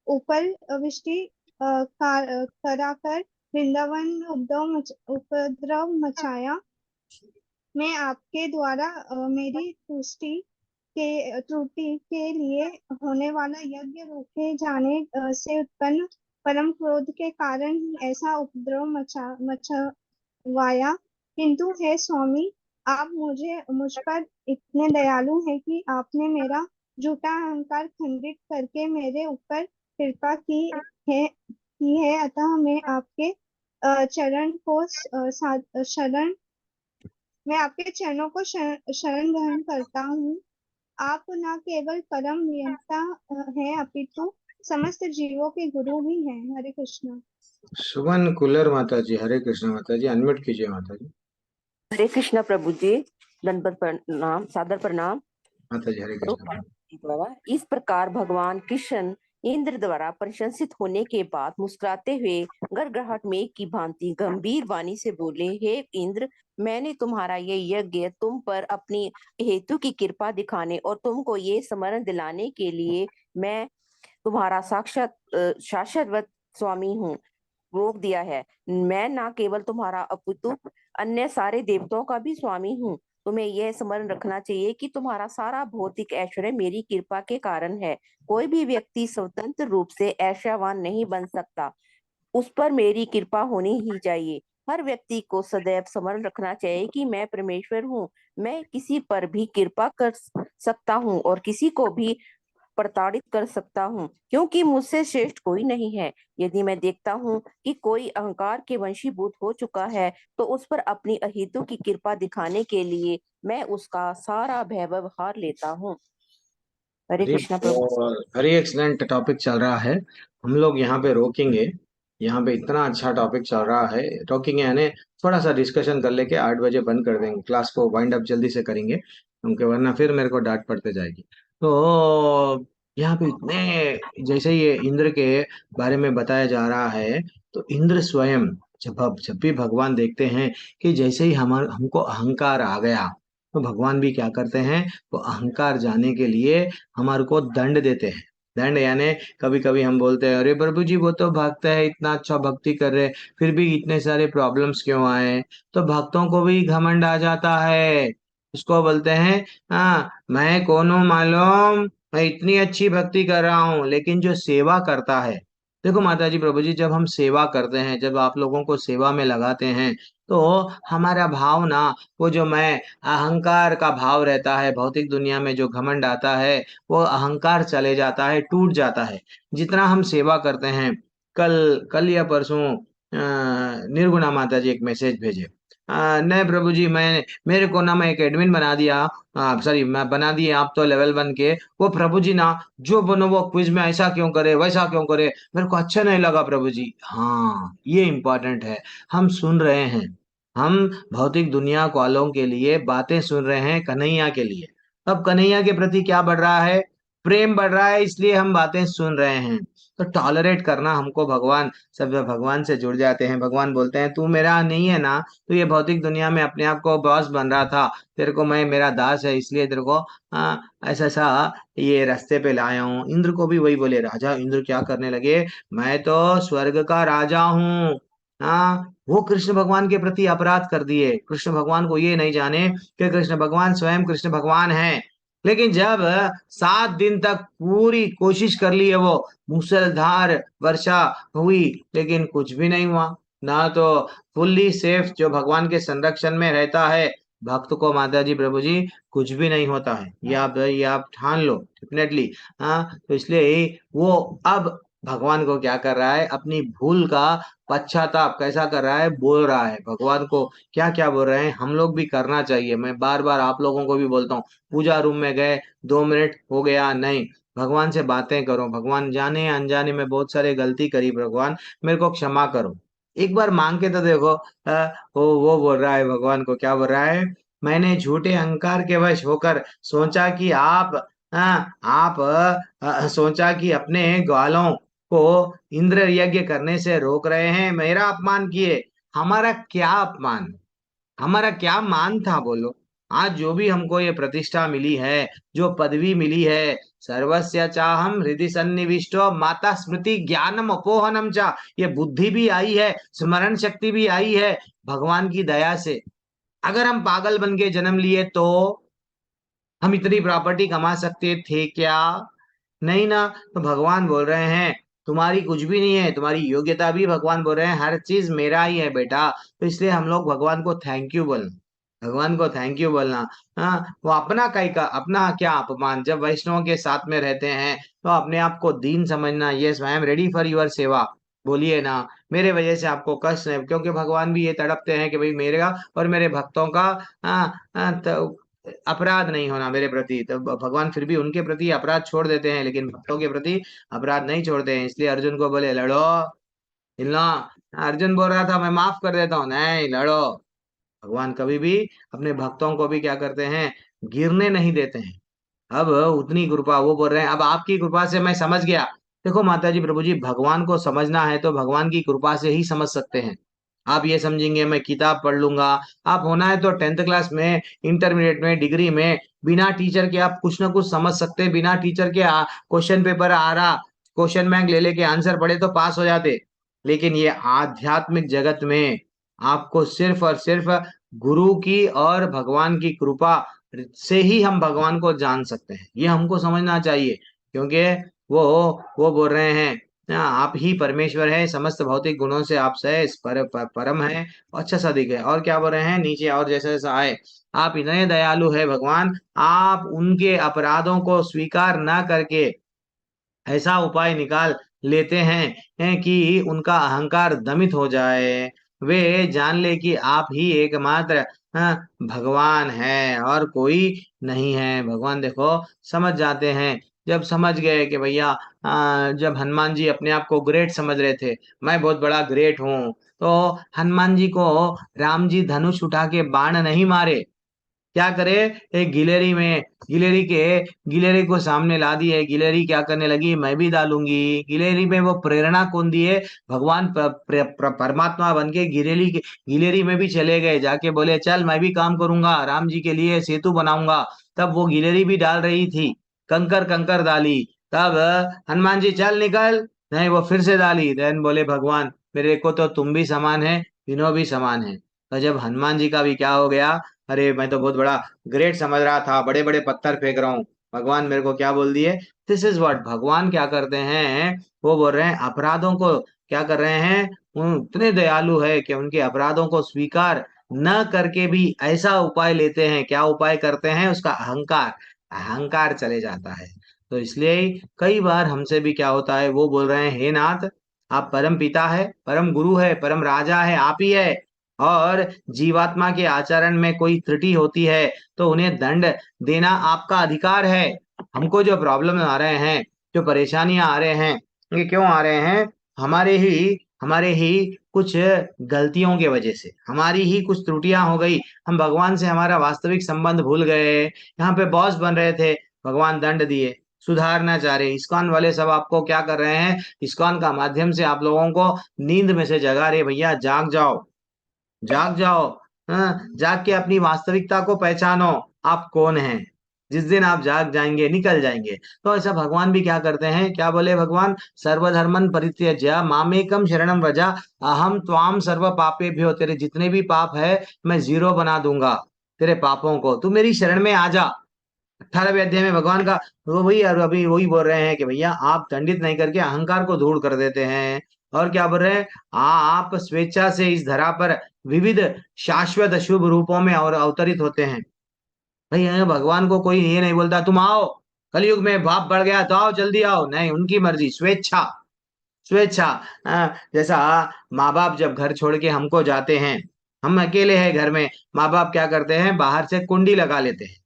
Speaker 7: उपल वृष्टि कराकर वृंदावन उपद्रव मचाया। मैं आपके द्वारा मेरी त्रुटि के लिए होने वाला यज्ञ रोके जाने से उत्पन्न परम क्रोध के कारण ही ऐसा उपद्रव मचवाया। किंतु हे स्वामी, आप मुझ पर इतने दयालु हैं कि आपने मेरा झूठा अहंकार खंडित करके मेरे ऊपर कृपा की है। अतः मैं आपके चरण को शरण मैं आपके चरणों को शरण ग्रहण करता हूँ। आप न केवल परम नियंता हैं अपितु समस्त जीवों के गुरु भी हैं। हरे कृष्णा।
Speaker 6: सुमन कुलर माता जी। हरे कृष्ण माता जी, अनम्यूट कीजिए माता जी।
Speaker 9: हरे कृष्णा प्रभु जी, दंडवत प्रणाम, सादर प्रणाम।
Speaker 6: माता जी हरे कृष्ण।
Speaker 9: द्वारा इस प्रकार भगवान कृष्ण इंद्र द्वारा प्रशंसित होने के बाद मुस्कुराते हुए गड़गड़ाहट मेघ की भांति गंभीर वाणी से बोले, हे इंद्र, मैंने तुम्हारा ये यज्ञ तुम पर अपनी हेतु की कृपा दिखाने और तुमको ये स्मरण दिलाने के लिए मैं तुम्हारा शाश्वत स्वामी हूँ, रोक दिया है। मैं ना केवल तुम्हारा अपितु अन्य सारे देवताओं का भी स्वामी हूँ। तुम्हें यह स्मरण रखना चाहिए कि तुम्हारा सारा भौतिक ऐश्वर्य मेरी कृपा के कारण है। कोई भी व्यक्ति स्वतंत्र रूप से ऐश्वर्यवान नहीं बन सकता, उस पर मेरी कृपा होनी ही चाहिए। हर व्यक्ति को सदैव स्मरण रखना चाहिए कि मैं परमेश्वर हूँ। मैं किसी पर भी कृपा कर सकता हूँ और किसी को भी प्रताड़ित कर सकता हूँ, क्योंकि मुझसे श्रेष्ठ कोई नहीं है। यदि मैं देखता हूँ कि कोई अहंकार के वशीभूत हो चुका है, तो उस पर अपनी अहेतु की कृपा दिखाने के लिए मैं उसका सारा वैभव हार लेता हूँ। हरे कृष्णा प्रभु।
Speaker 6: वेरी एक्सलेंट टॉपिक चल रहा है। हम लोग यहाँ पे रोकेंगे, यहाँ पे इतना अच्छा टॉपिक चल रहा है, रोकेंगे यानी थोड़ा सा डिस्कशन कर लेके 8 बजे बंद कर देंगे, क्लास को वाइंड अप जल्दी से करेंगे क्योंकि वरना फिर मेरे को डांट पड़ते जाएगी। तो यहाँ पे इतने जैसे ये इंद्र के बारे में बताया जा रहा है, तो इंद्र स्वयं जब भी भगवान देखते हैं कि जैसे ही हमको अहंकार आ गया, तो भगवान भी क्या करते हैं, वो अहंकार जाने के लिए हमारे को दंड देते हैं। दंड यानी कभी कभी हम बोलते हैं अरे प्रभु जी वो तो भक्त है, इतना अच्छा भक्ति कर रहे, फिर भी इतने सारे प्रॉब्लम्स क्यों आए। तो भक्तों को भी घमंड आ जाता है, उसको बोलते हैं हाँ मैं कौन हूँ मालूम, मैं इतनी अच्छी भक्ति कर रहा हूँ। लेकिन जो सेवा करता है, देखो माता जी प्रभु जी, जब हम सेवा करते हैं, जब आप लोगों को सेवा में लगाते हैं, तो हमारा भाव ना, वो जो मैं अहंकार का भाव रहता है, भौतिक दुनिया में जो घमंड आता है, वो अहंकार चले जाता है, टूट जाता है। जितना हम सेवा करते हैं, कल कल या परसों निर्गुणा माता जी एक मैसेज भेजे, नहीं प्रभु जी मैं, मेरे को ना, मैं एक एडमिन बना दिया, सॉरी मैं बना दिए आप तो लेवल 1 के, वो प्रभु जी ना जो बनो वो क्विज में ऐसा क्यों करे वैसा क्यों करे, मेरे को अच्छा नहीं लगा प्रभु जी। हाँ ये इम्पोर्टेंट है, हम सुन रहे हैं, हम भौतिक दुनिया वालों के लिए बातें सुन रहे हैं, कन्हैया के लिए। अब कन्हैया के प्रति क्या बढ़ रहा है, प्रेम बढ़ रहा है, इसलिए हम बातें सुन रहे हैं। तो टॉलरेट करना हमको, भगवान सब भगवान से जुड़ जाते हैं, भगवान बोलते हैं तू मेरा नहीं है ना, तो ये भौतिक दुनिया में अपने आप को बॉस बन रहा था, तेरे को मैं मेरा दास है, इसलिए तेरे को ऐसा सा ये रास्ते पे लाया हूँ। इंद्र को भी वही बोले, राजा इंद्र क्या करने लगे, मैं तो स्वर्ग का राजा हूँ। हाँ वो कृष्ण भगवान के प्रति अपराध कर दिए, कृष्ण भगवान को ये नहीं जाने कि कृष्ण भगवान स्वयं कृष्ण भगवान है। लेकिन जब 7 दिन तक पूरी कोशिश कर ली है, वो मूसलाधार वर्षा हुई, लेकिन कुछ भी नहीं हुआ ना। तो फुल्ली सेफ जो भगवान के संरक्षण में रहता है, भक्त को माता जी प्रभु जी कुछ भी नहीं होता है, ये आप ठान लो डेफिनेटली। हाँ तो इसलिए वो अब भगवान को क्या कर रहा है, अपनी भूल का पश्चाताप कैसा कर रहा है, बोल रहा है भगवान को। क्या क्या बोल रहे हैं, हम लोग भी करना चाहिए। मैं बार बार आप लोगों को भी बोलता हूँ, पूजा रूम में गए 2 मिनट हो गया नहीं, भगवान से बातें करो, भगवान जाने अनजाने में बहुत सारे गलती करी, भगवान मेरे को क्षमा करो, एक बार मांग के तो देखो। वो बोल रहा है, भगवान को क्या बोल रहा है, मैंने झूठे अहंकार के वश होकर सोचा कि आप सोचा कि अपने ग्वालों को इंद्र यज्ञ करने से रोक रहे हैं, मेरा अपमान किए। हमारा क्या अपमान, हमारा क्या मान था बोलो। आज जो भी हमको ये प्रतिष्ठा मिली है, जो पदवी मिली है, सर्वस्य चाहम हृदय सन्निविष्टो माता स्मृति ज्ञानम अपोहनम चा, ये बुद्धि भी आई है, स्मरण शक्ति भी आई है भगवान की दया से। अगर हम पागल बन के जन्म लिए तो हम इतनी प्रॉपर्टी कमा सकते थे क्या, नहीं ना। तो भगवान बोल रहे हैं तुम्हारी कुछ भी नहीं है, तुम्हारी योग्यता भी, भगवान बोल रहे हैं हर चीज मेरा ही है बेटा। तो इसलिए हम लोग भगवान को थैंक यू बोलना, भगवान को थैंक यू बोलना। हाँ वो अपना कई का अपना क्या अपमान, जब वैष्णव के साथ में रहते हैं तो अपने आप को दीन समझना, yes I am ready for your सेवा बोलिए ना, मेरे वजह से आपको कष्ट है, क्योंकि भगवान भी ये तड़पते हैं कि भाई मेरेगा और मेरे भक्तों का तो अपराध नहीं होना मेरे प्रति। तो भगवान फिर भी उनके प्रति अपराध छोड़ देते हैं, लेकिन भक्तों के प्रति अपराध नहीं छोड़ते हैं। इसलिए अर्जुन को बोले लड़ो, हिलना। अर्जुन बोल रहा था मैं माफ कर देता हूँ, नहीं लड़ो। भगवान कभी भी अपने भक्तों को भी क्या करते हैं, गिरने नहीं देते हैं। अब उतनी कृपा, वो बोल रहे हैं अब आपकी कृपा से मैं समझ गया। देखो माता जी प्रभु जी, भगवान को समझना है तो भगवान की कृपा से ही समझ सकते हैं। आप ये समझेंगे मैं किताब पढ़ लूंगा, आप होना है तो 10th क्लास में, इंटरमीडिएट में, डिग्री में बिना टीचर के आप कुछ ना कुछ समझ सकते हैं, बिना टीचर के क्वेश्चन पेपर आ रहा क्वेश्चन बैंक ले लेके आंसर पढ़े तो पास हो जाते, लेकिन ये आध्यात्मिक जगत में आपको सिर्फ और सिर्फ गुरु की और भगवान की कृपा से ही हम भगवान को जान सकते हैं। ये हमको समझना चाहिए, क्योंकि वो बोल रहे हैं आप ही परमेश्वर है, समस्त भौतिक गुणों से आप सह परम है, अच्छा सा दिखे। और क्या बोल रहे हैं नीचे, और जैसा जैसा आए, आप इतने दयालु है भगवान, आप उनके अपराधों को स्वीकार ना करके ऐसा उपाय निकाल लेते हैं कि उनका अहंकार दमित हो जाए, वे जान ले कि आप ही एकमात्र भगवान है और कोई नहीं है। भगवान देखो समझ जाते हैं, जब समझ गए कि भैया जब हनुमान जी अपने आप को ग्रेट समझ रहे थे, मैं बहुत बड़ा ग्रेट हूँ, तो हनुमान जी को राम जी धनुष उठा के बाण नहीं मारे, क्या करे, एक गिलेरी को सामने ला दिए, गिलेरी क्या करने लगी, मैं भी डालूंगी। गिलेरी में वो प्रेरणा कौन दिए, भगवान परमात्मा बन के गिलेरी में भी चले गए, जाके बोले चल मैं भी काम करूंगा, राम जी के लिए सेतु बनाऊंगा। तब वो गिलेरी भी डाल रही थी, कंकर कंकर डाली, तब हनुमान जी चल निकल, नहीं वो फिर से डाली, देन बोले भगवान मेरे को तो तुम भी समान है, तीनों भी समान है। तो जब हनुमान जी का भी क्या हो गया, अरे मैं तो बहुत बड़ा ग्रेट समझ रहा था, बड़े बड़े पत्थर फेंक रहा हूँ, भगवान मेरे को क्या बोल दिए। दिस इज व्हाट भगवान क्या करते हैं, वो बोल रहे हैं अपराधों को क्या कर रहे हैं, वो इतने दयालु है कि उनके अपराधों को स्वीकार न करके भी ऐसा उपाय लेते हैं, क्या उपाय करते हैं, उसका अहंकार अहंकार चले जाता है। तो इसलिए कई बार हमसे भी क्या होता है, वो बोल रहे हैं हे नाथ, आप परम पिता है, परम गुरु है, परम राजा है, आप ही है, और जीवात्मा के आचरण में कोई त्रुटि होती है तो उन्हें दंड देना आपका अधिकार है। हमको जो प्रॉब्लम आ रहे हैं, जो परेशानियां आ रहे हैं, ये क्यों आ रहे हैं, हमारे ही कुछ गलतियों की वजह से, हमारी ही कुछ त्रुटियां हो गई, हम भगवान से हमारा वास्तविक संबंध भूल गए। यहाँ पे बॉस बन रहे थे, भगवान दंड दिए, सुधारना चाह रहे, इस्कॉन वाले सब आपको क्या कर रहे हैं, इस्कॉन का माध्यम से आप लोगों को नींद में से जगा रहे, भैया जाग जाओ, जाग जाओ, जाग के अपनी वास्तविकता को पहचानो, आप कौन हैं। जिस दिन आप जाग जाएंगे निकल जाएंगे। तो ऐसा भगवान भी क्या करते हैं, क्या बोले भगवान, सर्वधर्मन परित्यज्य मामेकम शरणम व्रज अहम त्वाम सर्व पापेभ्यो, तेरे जितने भी पाप है मैं जीरो बना दूंगा, तेरे पापों को तू मेरी शरण में आ जा। 18वें अध्याय में भगवान का वो वही, और अभी वही बोल रहे हैं कि भैया आप दंडित नहीं करके अहंकार को दूर कर देते हैं। और क्या बोल रहे हैं, आप स्वेच्छा से इस धरा पर विविध शाश्वत शुभ रूपों में और अवतरित होते हैं। भाई यहाँ भगवान को कोई ये नहीं बोलता तुम आओ, कलयुग में पाप बढ़ गया तो आओ जल्दी आओ, नहीं, उनकी मर्जी, स्वेच्छा, स्वेच्छा। जैसा माँ बाप जब घर छोड़ के हमको जाते हैं, हम अकेले हैं घर में, माँ बाप क्या करते हैं, बाहर से कुंडी लगा लेते हैं,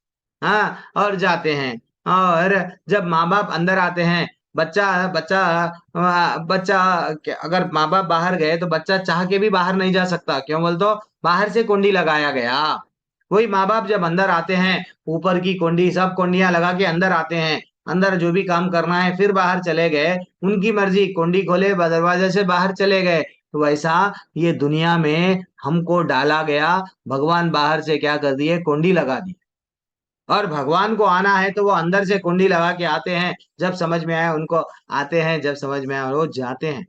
Speaker 6: हाँ, और जाते हैं। और जब माँ बाप अंदर आते हैं, बच्चा बच्चा बच्चा अगर माँ बाप बाहर गए तो बच्चा चाह के भी बाहर नहीं जा सकता, क्यों बोल तो बाहर से कुंडी लगाया गया। वही माँ बाप जब अंदर आते हैं, ऊपर की कुंडी सब कुंडियां लगा के अंदर आते हैं, अंदर जो भी काम करना है, फिर बाहर चले गए, उनकी मर्जी, कुंडी खोले दरवाजे से बाहर चले गए। तो वैसा ये दुनिया में हमको डाला गया, भगवान बाहर से क्या कर दिए, कुंडी लगा दी। और भगवान को आना है तो वो अंदर से कुंडी लगा के आते हैं, जब समझ में आए उनको आते हैं, जब समझ में आए वो जाते हैं।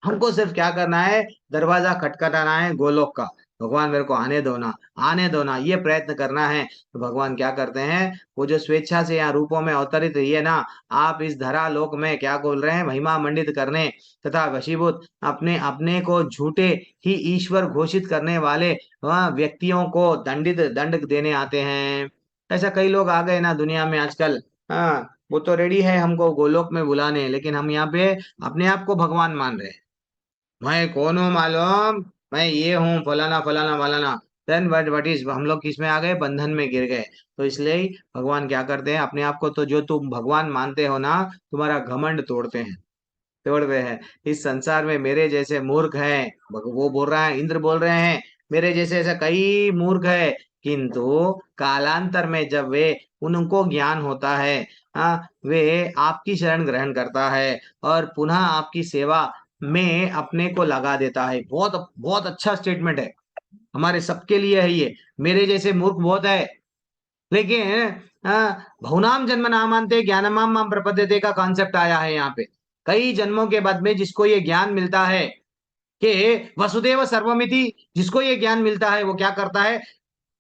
Speaker 6: हमको सिर्फ क्या करना है, दरवाजा खटखटाना है गोलोक का, भगवान मेरे को आने दो ना, आने दो ना, ये प्रयत्न करना है। तो भगवान क्या करते हैं, वो जो स्वेच्छा से यहाँ रूपों में अवतरित हुई है ना, आप इस धरा लोक में क्या बोल रहे हैं, महिमा मंडित करने तथा वशीभूत अपने अपने को झूठे ही ईश्वर घोषित करने वाले व्यक्तियों को दंड देने आते हैं। ऐसा कई लोग आ गए ना दुनिया में आजकल, हाँ, वो तो रेडी है हमको गोलोक में बुलाने, लेकिन हम यहाँ पे अपने आप को भगवान मान रहे हैं। मैं कौन हूँ मालूम, मैं ये हूँ, फलाना फलाना फलाना। देन व्हाट इज, हम लोग किस में आ गए, बंधन में गिर गए। तो इसलिए ही भगवान क्या करते हैं, अपने आप को तो जो तुम भगवान मानते हो ना, तुम्हारा घमंड तोड़ते हैं। इस संसार में मेरे जैसे मूर्ख हैं, वो बोल रहा है, इंद्र बोल रहे हैं, मेरे जैसे ऐसा कई मूर्ख है, किंतु कालांतर में जब वे उनको ज्ञान होता है, वे आपकी शरण ग्रहण करता है और पुनः आपकी सेवा में अपने को लगा देता है। बहुत बहुत अच्छा स्टेटमेंट है, हमारे सबके लिए है ये। मेरे जैसे मूर्ख बहुत है, लेकिन बहुनाम जन्म नामांते ज्ञानमाम माम प्रपद्यते का कॉन्सेप्ट आया है यहाँ पे। कई जन्मों के बाद में जिसको ये ज्ञान मिलता है कि वसुदेव सर्वमिति, जिसको ये ज्ञान मिलता है वो क्या करता है,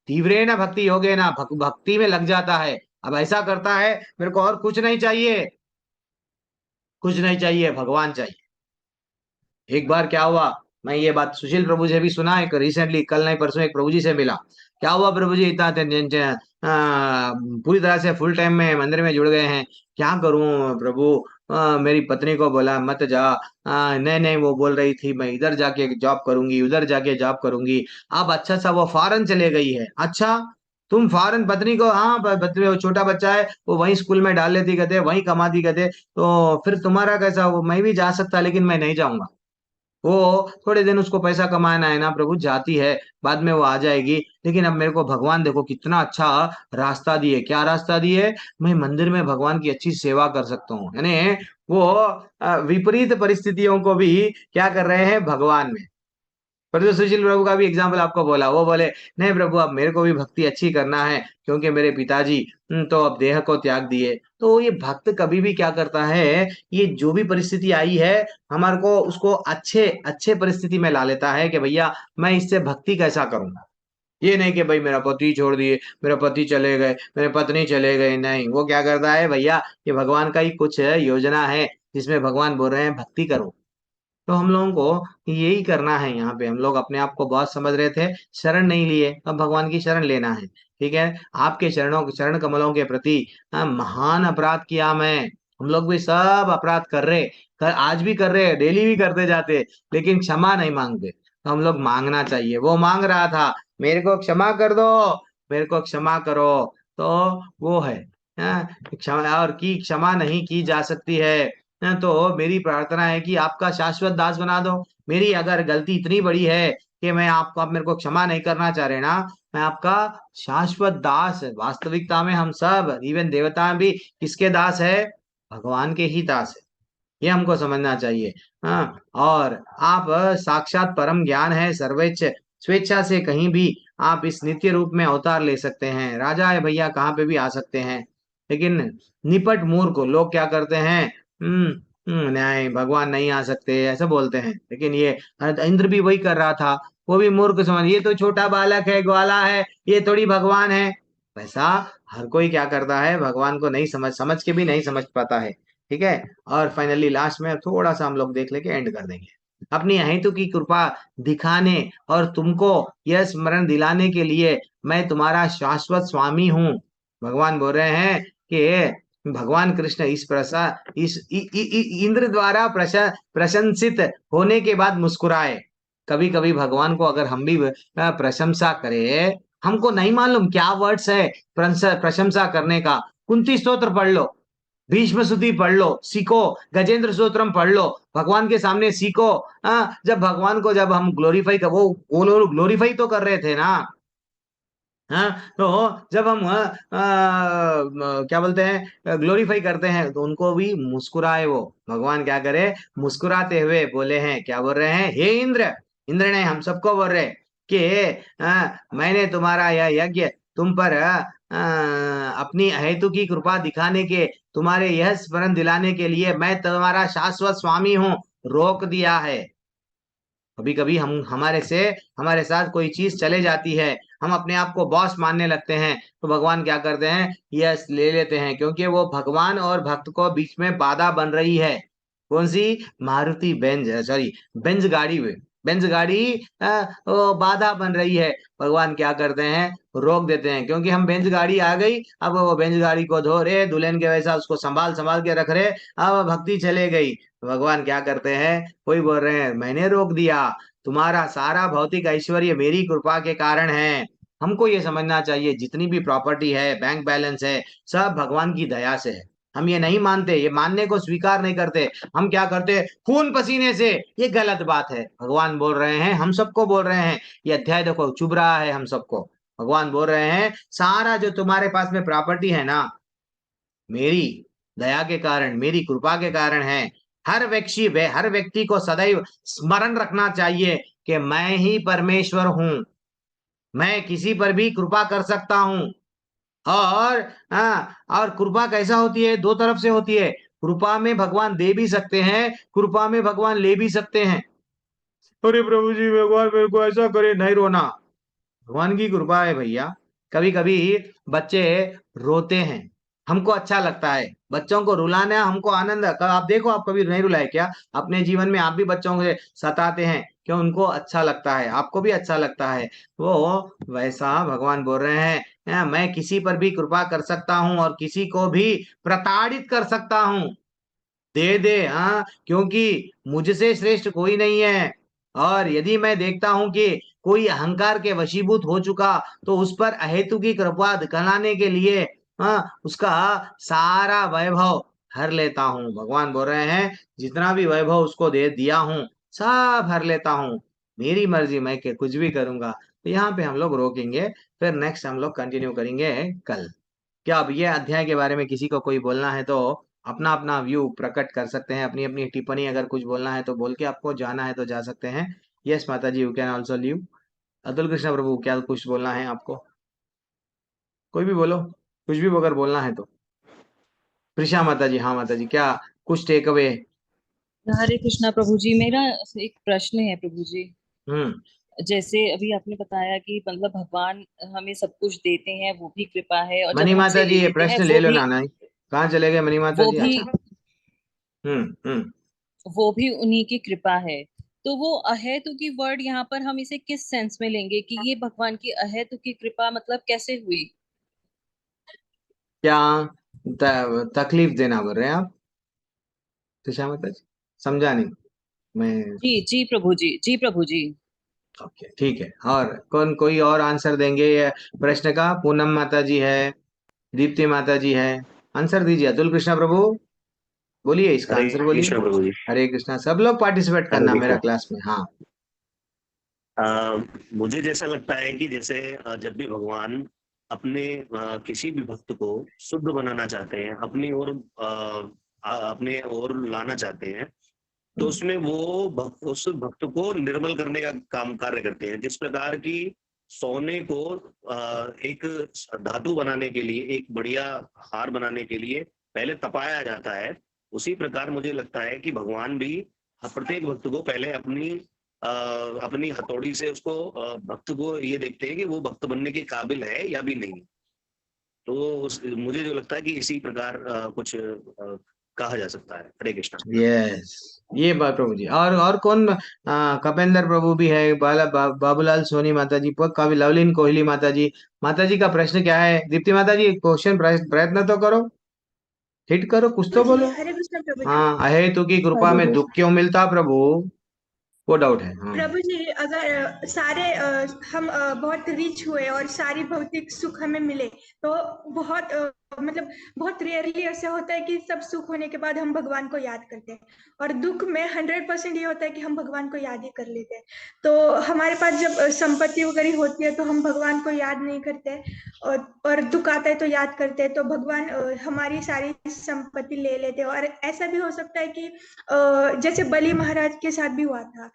Speaker 6: तीव्रेण भक्ति योगेन, भक्ति में लग जाता है। अब ऐसा करता है मेरे को और कुछ नहीं चाहिए, कुछ नहीं चाहिए, भगवान चाहिए। एक बार क्या हुआ, मैं ये बात सुशील प्रभु से भी सुना, एक रिसेंटली कल नहीं परसों एक प्रभु जी से मिला। क्या हुआ प्रभु जी, इतना पूरी तरह से फुल टाइम में मंदिर में जुड़ गए हैं, क्या करूं प्रभु, मेरी पत्नी को बोला मत जा, नहीं नहीं वो बोल रही थी मैं इधर जाके जॉब करूंगी, उधर जाके जॉब करूंगी। अब अच्छा सा वो फॉरेन चले गई है। अच्छा तुम फॉरेन पत्नी को, हाँ पत्नी वो छोटा बच्चा है वो वहीं स्कूल में डाल लेती कहते, वहीं कमाती कहते, तो फिर तुम्हारा कैसा, वो मैं भी जा सकता लेकिन मैं नहीं जाऊंगा। वो थोड़े दिन उसको पैसा कमाना है ना प्रभु, जाती है बाद में वो आ जाएगी। लेकिन अब मेरे को भगवान देखो कितना अच्छा रास्ता दिए, क्या रास्ता दिए, मैं मंदिर में भगवान की अच्छी सेवा कर सकता हूँ। यानी वो विपरीत परिस्थितियों को भी क्या कर रहे हैं, भगवान में। पर जो सुशील प्रभु का भी एग्जाम्पल आपको बोला, वो बोले नहीं प्रभु अब मेरे को भी भक्ति अच्छी करना है, क्योंकि मेरे पिताजी तो अब देह को त्याग दिए। तो ये भक्त कभी भी क्या करता है, ये जो भी परिस्थिति आई है हमारे को उसको अच्छे अच्छे परिस्थिति में ला लेता है कि भैया मैं इससे भक्ति कैसा करूंगा। ये नहीं कि भाई मेरा पति छोड़ दिए, मेरा पति चले गए, मेरे पत्नी चले गए, नहीं, वो क्या करता है भैया, ये भगवान का ही कुछ योजना है जिसमें भगवान बोल रहे हैं भक्ति करो। तो हम लोगों को यही करना है। यहाँ पे हम लोग अपने आप को बहुत समझ रहे थे, शरण नहीं लिए, अब भगवान की शरण लेना है। ठीक है, आपके चरण कमलों के प्रति महान अपराध किया मैं, हम लोग भी सब अपराध कर रहे, आज भी कर रहे, डेली भी करते जाते, लेकिन क्षमा नहीं मांगते। तो हम लोग मांगना चाहिए। वो मांग रहा था मेरे को क्षमा कर दो, मेरे को क्षमा करो, तो वो है क्षमा, और की क्षमा नहीं की जा सकती है। तो मेरी प्रार्थना है कि आपका शाश्वत दास बना दो। मेरी अगर गलती इतनी बड़ी है कि मैं आपको, आप मेरे को क्षमा नहीं करना चाह रहे ना, मैं आपका शाश्वत दास। वास्तविकता में हम सब, इवन देवता भी किसके दास है, भगवान के ही दास है। ये हमको समझना चाहिए। हाँ, और आप साक्षात परम ज्ञान है, सर्वेच्च, स्वेच्छा से कहीं भी आप इस नित्य रूप में अवतार ले सकते हैं। राजा है भैया, कहाँ पे भी आ सकते हैं। लेकिन निपट मूर्ख लोग क्या करते हैं, नहीं भगवान नहीं आ सकते ऐसा बोलते हैं। लेकिन ये इंद्र भी वही कर रहा था, वो भी मूर्ख समझ, ये तो छोटा बालक है, ग्वाला है, ये थोड़ी भगवान है। वैसा हर कोई क्या करता है, भगवान को नहीं समझ के भी नहीं समझ पाता है। ठीक है, और फाइनली लास्ट में थोड़ा सा हम लोग देख लेके एंड कर देंगे। अपनी हेतु की कृपा दिखाने और तुमको यह स्मरण दिलाने के लिए मैं तुम्हारा शाश्वत स्वामी हूँ। भगवान बोल रहे हैं कि भगवान कृष्ण इंद्र द्वारा प्रशंसित होने के बाद मुस्कुराए। कभी कभी भगवान को अगर हम भी प्रशंसा करें, हमको नहीं मालूम क्या वर्ड्स है प्रशंसा करने का, कुंती स्तोत्र पढ़ लो, भीष्म स्तुति पढ़ लो, सीखो, गजेंद्र स्तोत्रम पढ़ लो, भगवान के सामने सीखो। जब भगवान को जब हम ग्लोरीफाई कर, वो लोग ग्लोरीफाई तो कर रहे थे ना। हाँ, तो जब हम क्या बोलते हैं, ग्लोरीफाई करते हैं, तो उनको भी मुस्कुराए। वो भगवान क्या करे, मुस्कुराते हुए बोले हैं, क्या बोल रहे हैं, हे इंद्र, इंद्र ने हम सबको बोल रहे कि मैंने तुम्हारा यह यज्ञ तुम पर अपनी हेतु की कृपा दिखाने के, तुम्हारे यह स्मरण दिलाने के लिए मैं तुम्हारा शाश्वत स्वामी हूँ, रोक दिया है। कभी कभी हम हमारे साथ कोई चीज चले जाती है, हम अपने आप को बॉस मानने लगते हैं, तो भगवान क्या करते हैं, यस ले लेते हैं, क्योंकि वो भगवान और भक्त को बीच में बाधा बन रही है। कौन सी, मारुति बेंज गाड़ी में, बेंज गाड़ी वो बाधा बन रही है। भगवान क्या करते हैं, रोक देते हैं, क्योंकि हम बेंज गाड़ी आ गई, अब वो बेंज गाड़ी को धो रहे, दुल्हन के वैसा उसको संभाल संभाल के रख रहे, अब भक्ति चले गई। भगवान क्या करते हैं, कोई बोल रहे हैं मैंने रोक दिया, तुम्हारा सारा भौतिक ऐश्वर्य मेरी कृपा के कारण है। हमको ये समझना चाहिए, जितनी भी प्रॉपर्टी है, बैंक बैलेंस है, सब भगवान की दया से है। हम ये नहीं मानते, ये मानने को स्वीकार नहीं करते, हम क्या करते, खून पसीने से, ये गलत बात है। भगवान बोल रहे हैं, हम सबको बोल रहे हैं, ये अध्याय देखो चुभ रहा है हम सबको। भगवान बोल रहे हैं सारा जो तुम्हारे पास में प्रॉपर्टी है ना, मेरी दया के कारण, मेरी कृपा के कारण है। हर व्यक्ति को सदैव स्मरण रखना चाहिए कि मैं ही परमेश्वर हूं, मैं किसी पर भी कृपा कर सकता हूं। और कृपा कैसा होती है, दो तरफ से होती है। कृपा में भगवान दे भी सकते हैं, कृपा में भगवान ले भी सकते हैं। अरे प्रभु जी भगवान मेरे को ऐसा करे, नहीं रोना, भगवान की कृपा है भैया। कभी कभी बच्चे रोते हैं, हमको अच्छा लगता है बच्चों को रुलाना, हमको आनंद। आप देखो, आप कभी नहीं रुलाए क्या अपने जीवन में? आप भी बच्चों को सताते हैं क्यों? उनको अच्छा लगता है, आपको भी अच्छा लगता है। वो वैसा भगवान बोल रहे हैं, मैं किसी पर भी कृपा कर सकता हूँ और किसी को भी प्रताड़ित कर सकता हूँ। दे दे, हाँ, क्योंकि मुझसे श्रेष्ठ कोई नहीं है। और यदि मैं देखता हूं कि कोई अहंकार के वशीभूत हो चुका, तो उस पर अहेतु की कृपा दिखलाने के लिए उसका सारा वैभव हर लेता हूँ। भगवान बोल रहे हैं, जितना भी वैभव उसको दे दिया हूँ सब हर लेता हूँ, मेरी मर्जी, मैं के कुछ भी करूंगा। तो यहाँ पे हम लोग रोकेंगे, फिर नेक्स्ट हम लोग कंटिन्यू करेंगे कल। क्या अब ये अध्याय के बारे में किसी को कोई बोलना है तो अपना अपना व्यू प्रकट कर सकते हैं, अपनी अपनी टिप्पणी अगर कुछ बोलना है तो बोल के, आपको जाना है तो जा सकते हैं। यस माता जी, you can also leave. Atul Krishna Prabhu, क्या कुछ बोलना है आपको? कोई भी बोलो, कुछ भी अगर बोलना है तो। प्रिशा माता जी, हाँ माता जी, क्या कुछ टेक अवे?
Speaker 10: हरे कृष्णा प्रभु जी, मेरा एक प्रश्न है प्रभु जी। जैसे अभी आपने बताया कि मतलब भगवान हमें सब कुछ देते हैं, वो भी कृपा है, और
Speaker 6: मनी
Speaker 10: जब
Speaker 6: माता
Speaker 10: हमसे
Speaker 6: जी,
Speaker 10: ले
Speaker 6: ये
Speaker 10: लेते हैं
Speaker 6: प्रश्न ले लो ना, नहीं कहाँ चले गए मनी माता
Speaker 10: वो
Speaker 6: जी?
Speaker 10: भी
Speaker 6: अच्छा, हम्म।
Speaker 10: वो भी उन्हीं की कृपा है। तो वो अहेतु की वर्ड यहाँ पर हम इसे किस सेंस में लेंगे कि ये भगवान की अहेतु की कृपा मतलब कैसे हुई?
Speaker 6: क्या तकलीफ देना बोल रहे हैं आप प्रिशा माता जी? समझा नहीं मैं।
Speaker 10: जी जी प्रभु जी, जी प्रभु जी।
Speaker 6: ओके, ठीक है। और कोई और आंसर देंगे ये प्रश्न का? पूनम माता जी है, दीप्ति माता जी है, आंसर दीजिए। अतुल कृष्णा प्रभु, बोलिए, इसका
Speaker 11: हरे
Speaker 6: आंसर बोलिए।
Speaker 11: कृष्ण प्रभु जी।
Speaker 6: हरे कृष्णा, सब लोग पार्टिसिपेट
Speaker 11: हरे
Speaker 6: करना मेरा
Speaker 11: कृष्ण।
Speaker 6: क्लास में। हाँ,
Speaker 11: मुझे जैसा लगता है कि जैसे जब भी भगवान अपने किसी भी भक्त को शुद्ध बनाना चाहते हैं, अपने ओर लाना चाहते हैं, तो उसमें वो उस भक्त को निर्मल करने का कार्य करते हैं। जिस प्रकार की सोने को एक धातु बनाने के लिए, एक बढ़िया हार बनाने के लिए पहले तपाया जाता है, उसी प्रकार मुझे लगता है कि भगवान भी प्रत्येक भक्त को पहले अपनी हथौड़ी से उसको भक्त को ये देखते हैं कि वो भक्त बनने के काबिल है या भी नहीं। तो मुझे जो लगता है कि इसी प्रकार कुछ कहा जा सकता है। हरे कृष्ण।
Speaker 6: यस, ये बात प्रभु जी। और कौन? कपेंद्र प्रभु भी है, बाबूलाल सोनी माता जी, कवि लवलीन कोहली माता जी। माता जी का प्रश्न क्या है? दीप्ति माता जी, क्वेश्चन प्रयत्न तो करो, हिट करो, कुछ तो
Speaker 7: जी,
Speaker 6: बोलो।
Speaker 7: हरे कृष्ण प्रभु जी।
Speaker 6: हाँ, अहेतु की कृपा
Speaker 3: हरे
Speaker 6: में दुख
Speaker 3: कृष्ण।
Speaker 6: क्यों मिलता प्रभु? वो डाउट है। हाँ,
Speaker 7: प्रभु जी, अगर हम बहुत रिच हुए और सारी भौतिक सुख हमें मिले, तो बहुत मतलब बहुत रेयरली ऐसा होता है कि सब सुख होने के बाद हम भगवान को याद करते हैं, और दुख में 100% ये होता है कि हम भगवान को याद ही कर लेते हैं। तो हमारे पास जब संपत्ति वगैरह होती है तो हम भगवान को याद नहीं करते, और दुख आता है तो याद करते हैं, तो भगवान हमारी सारी संपत्ति ले लेते हैं। और ऐसा भी हो सकता है कि जैसे बलि महाराज के साथ भी हुआ था,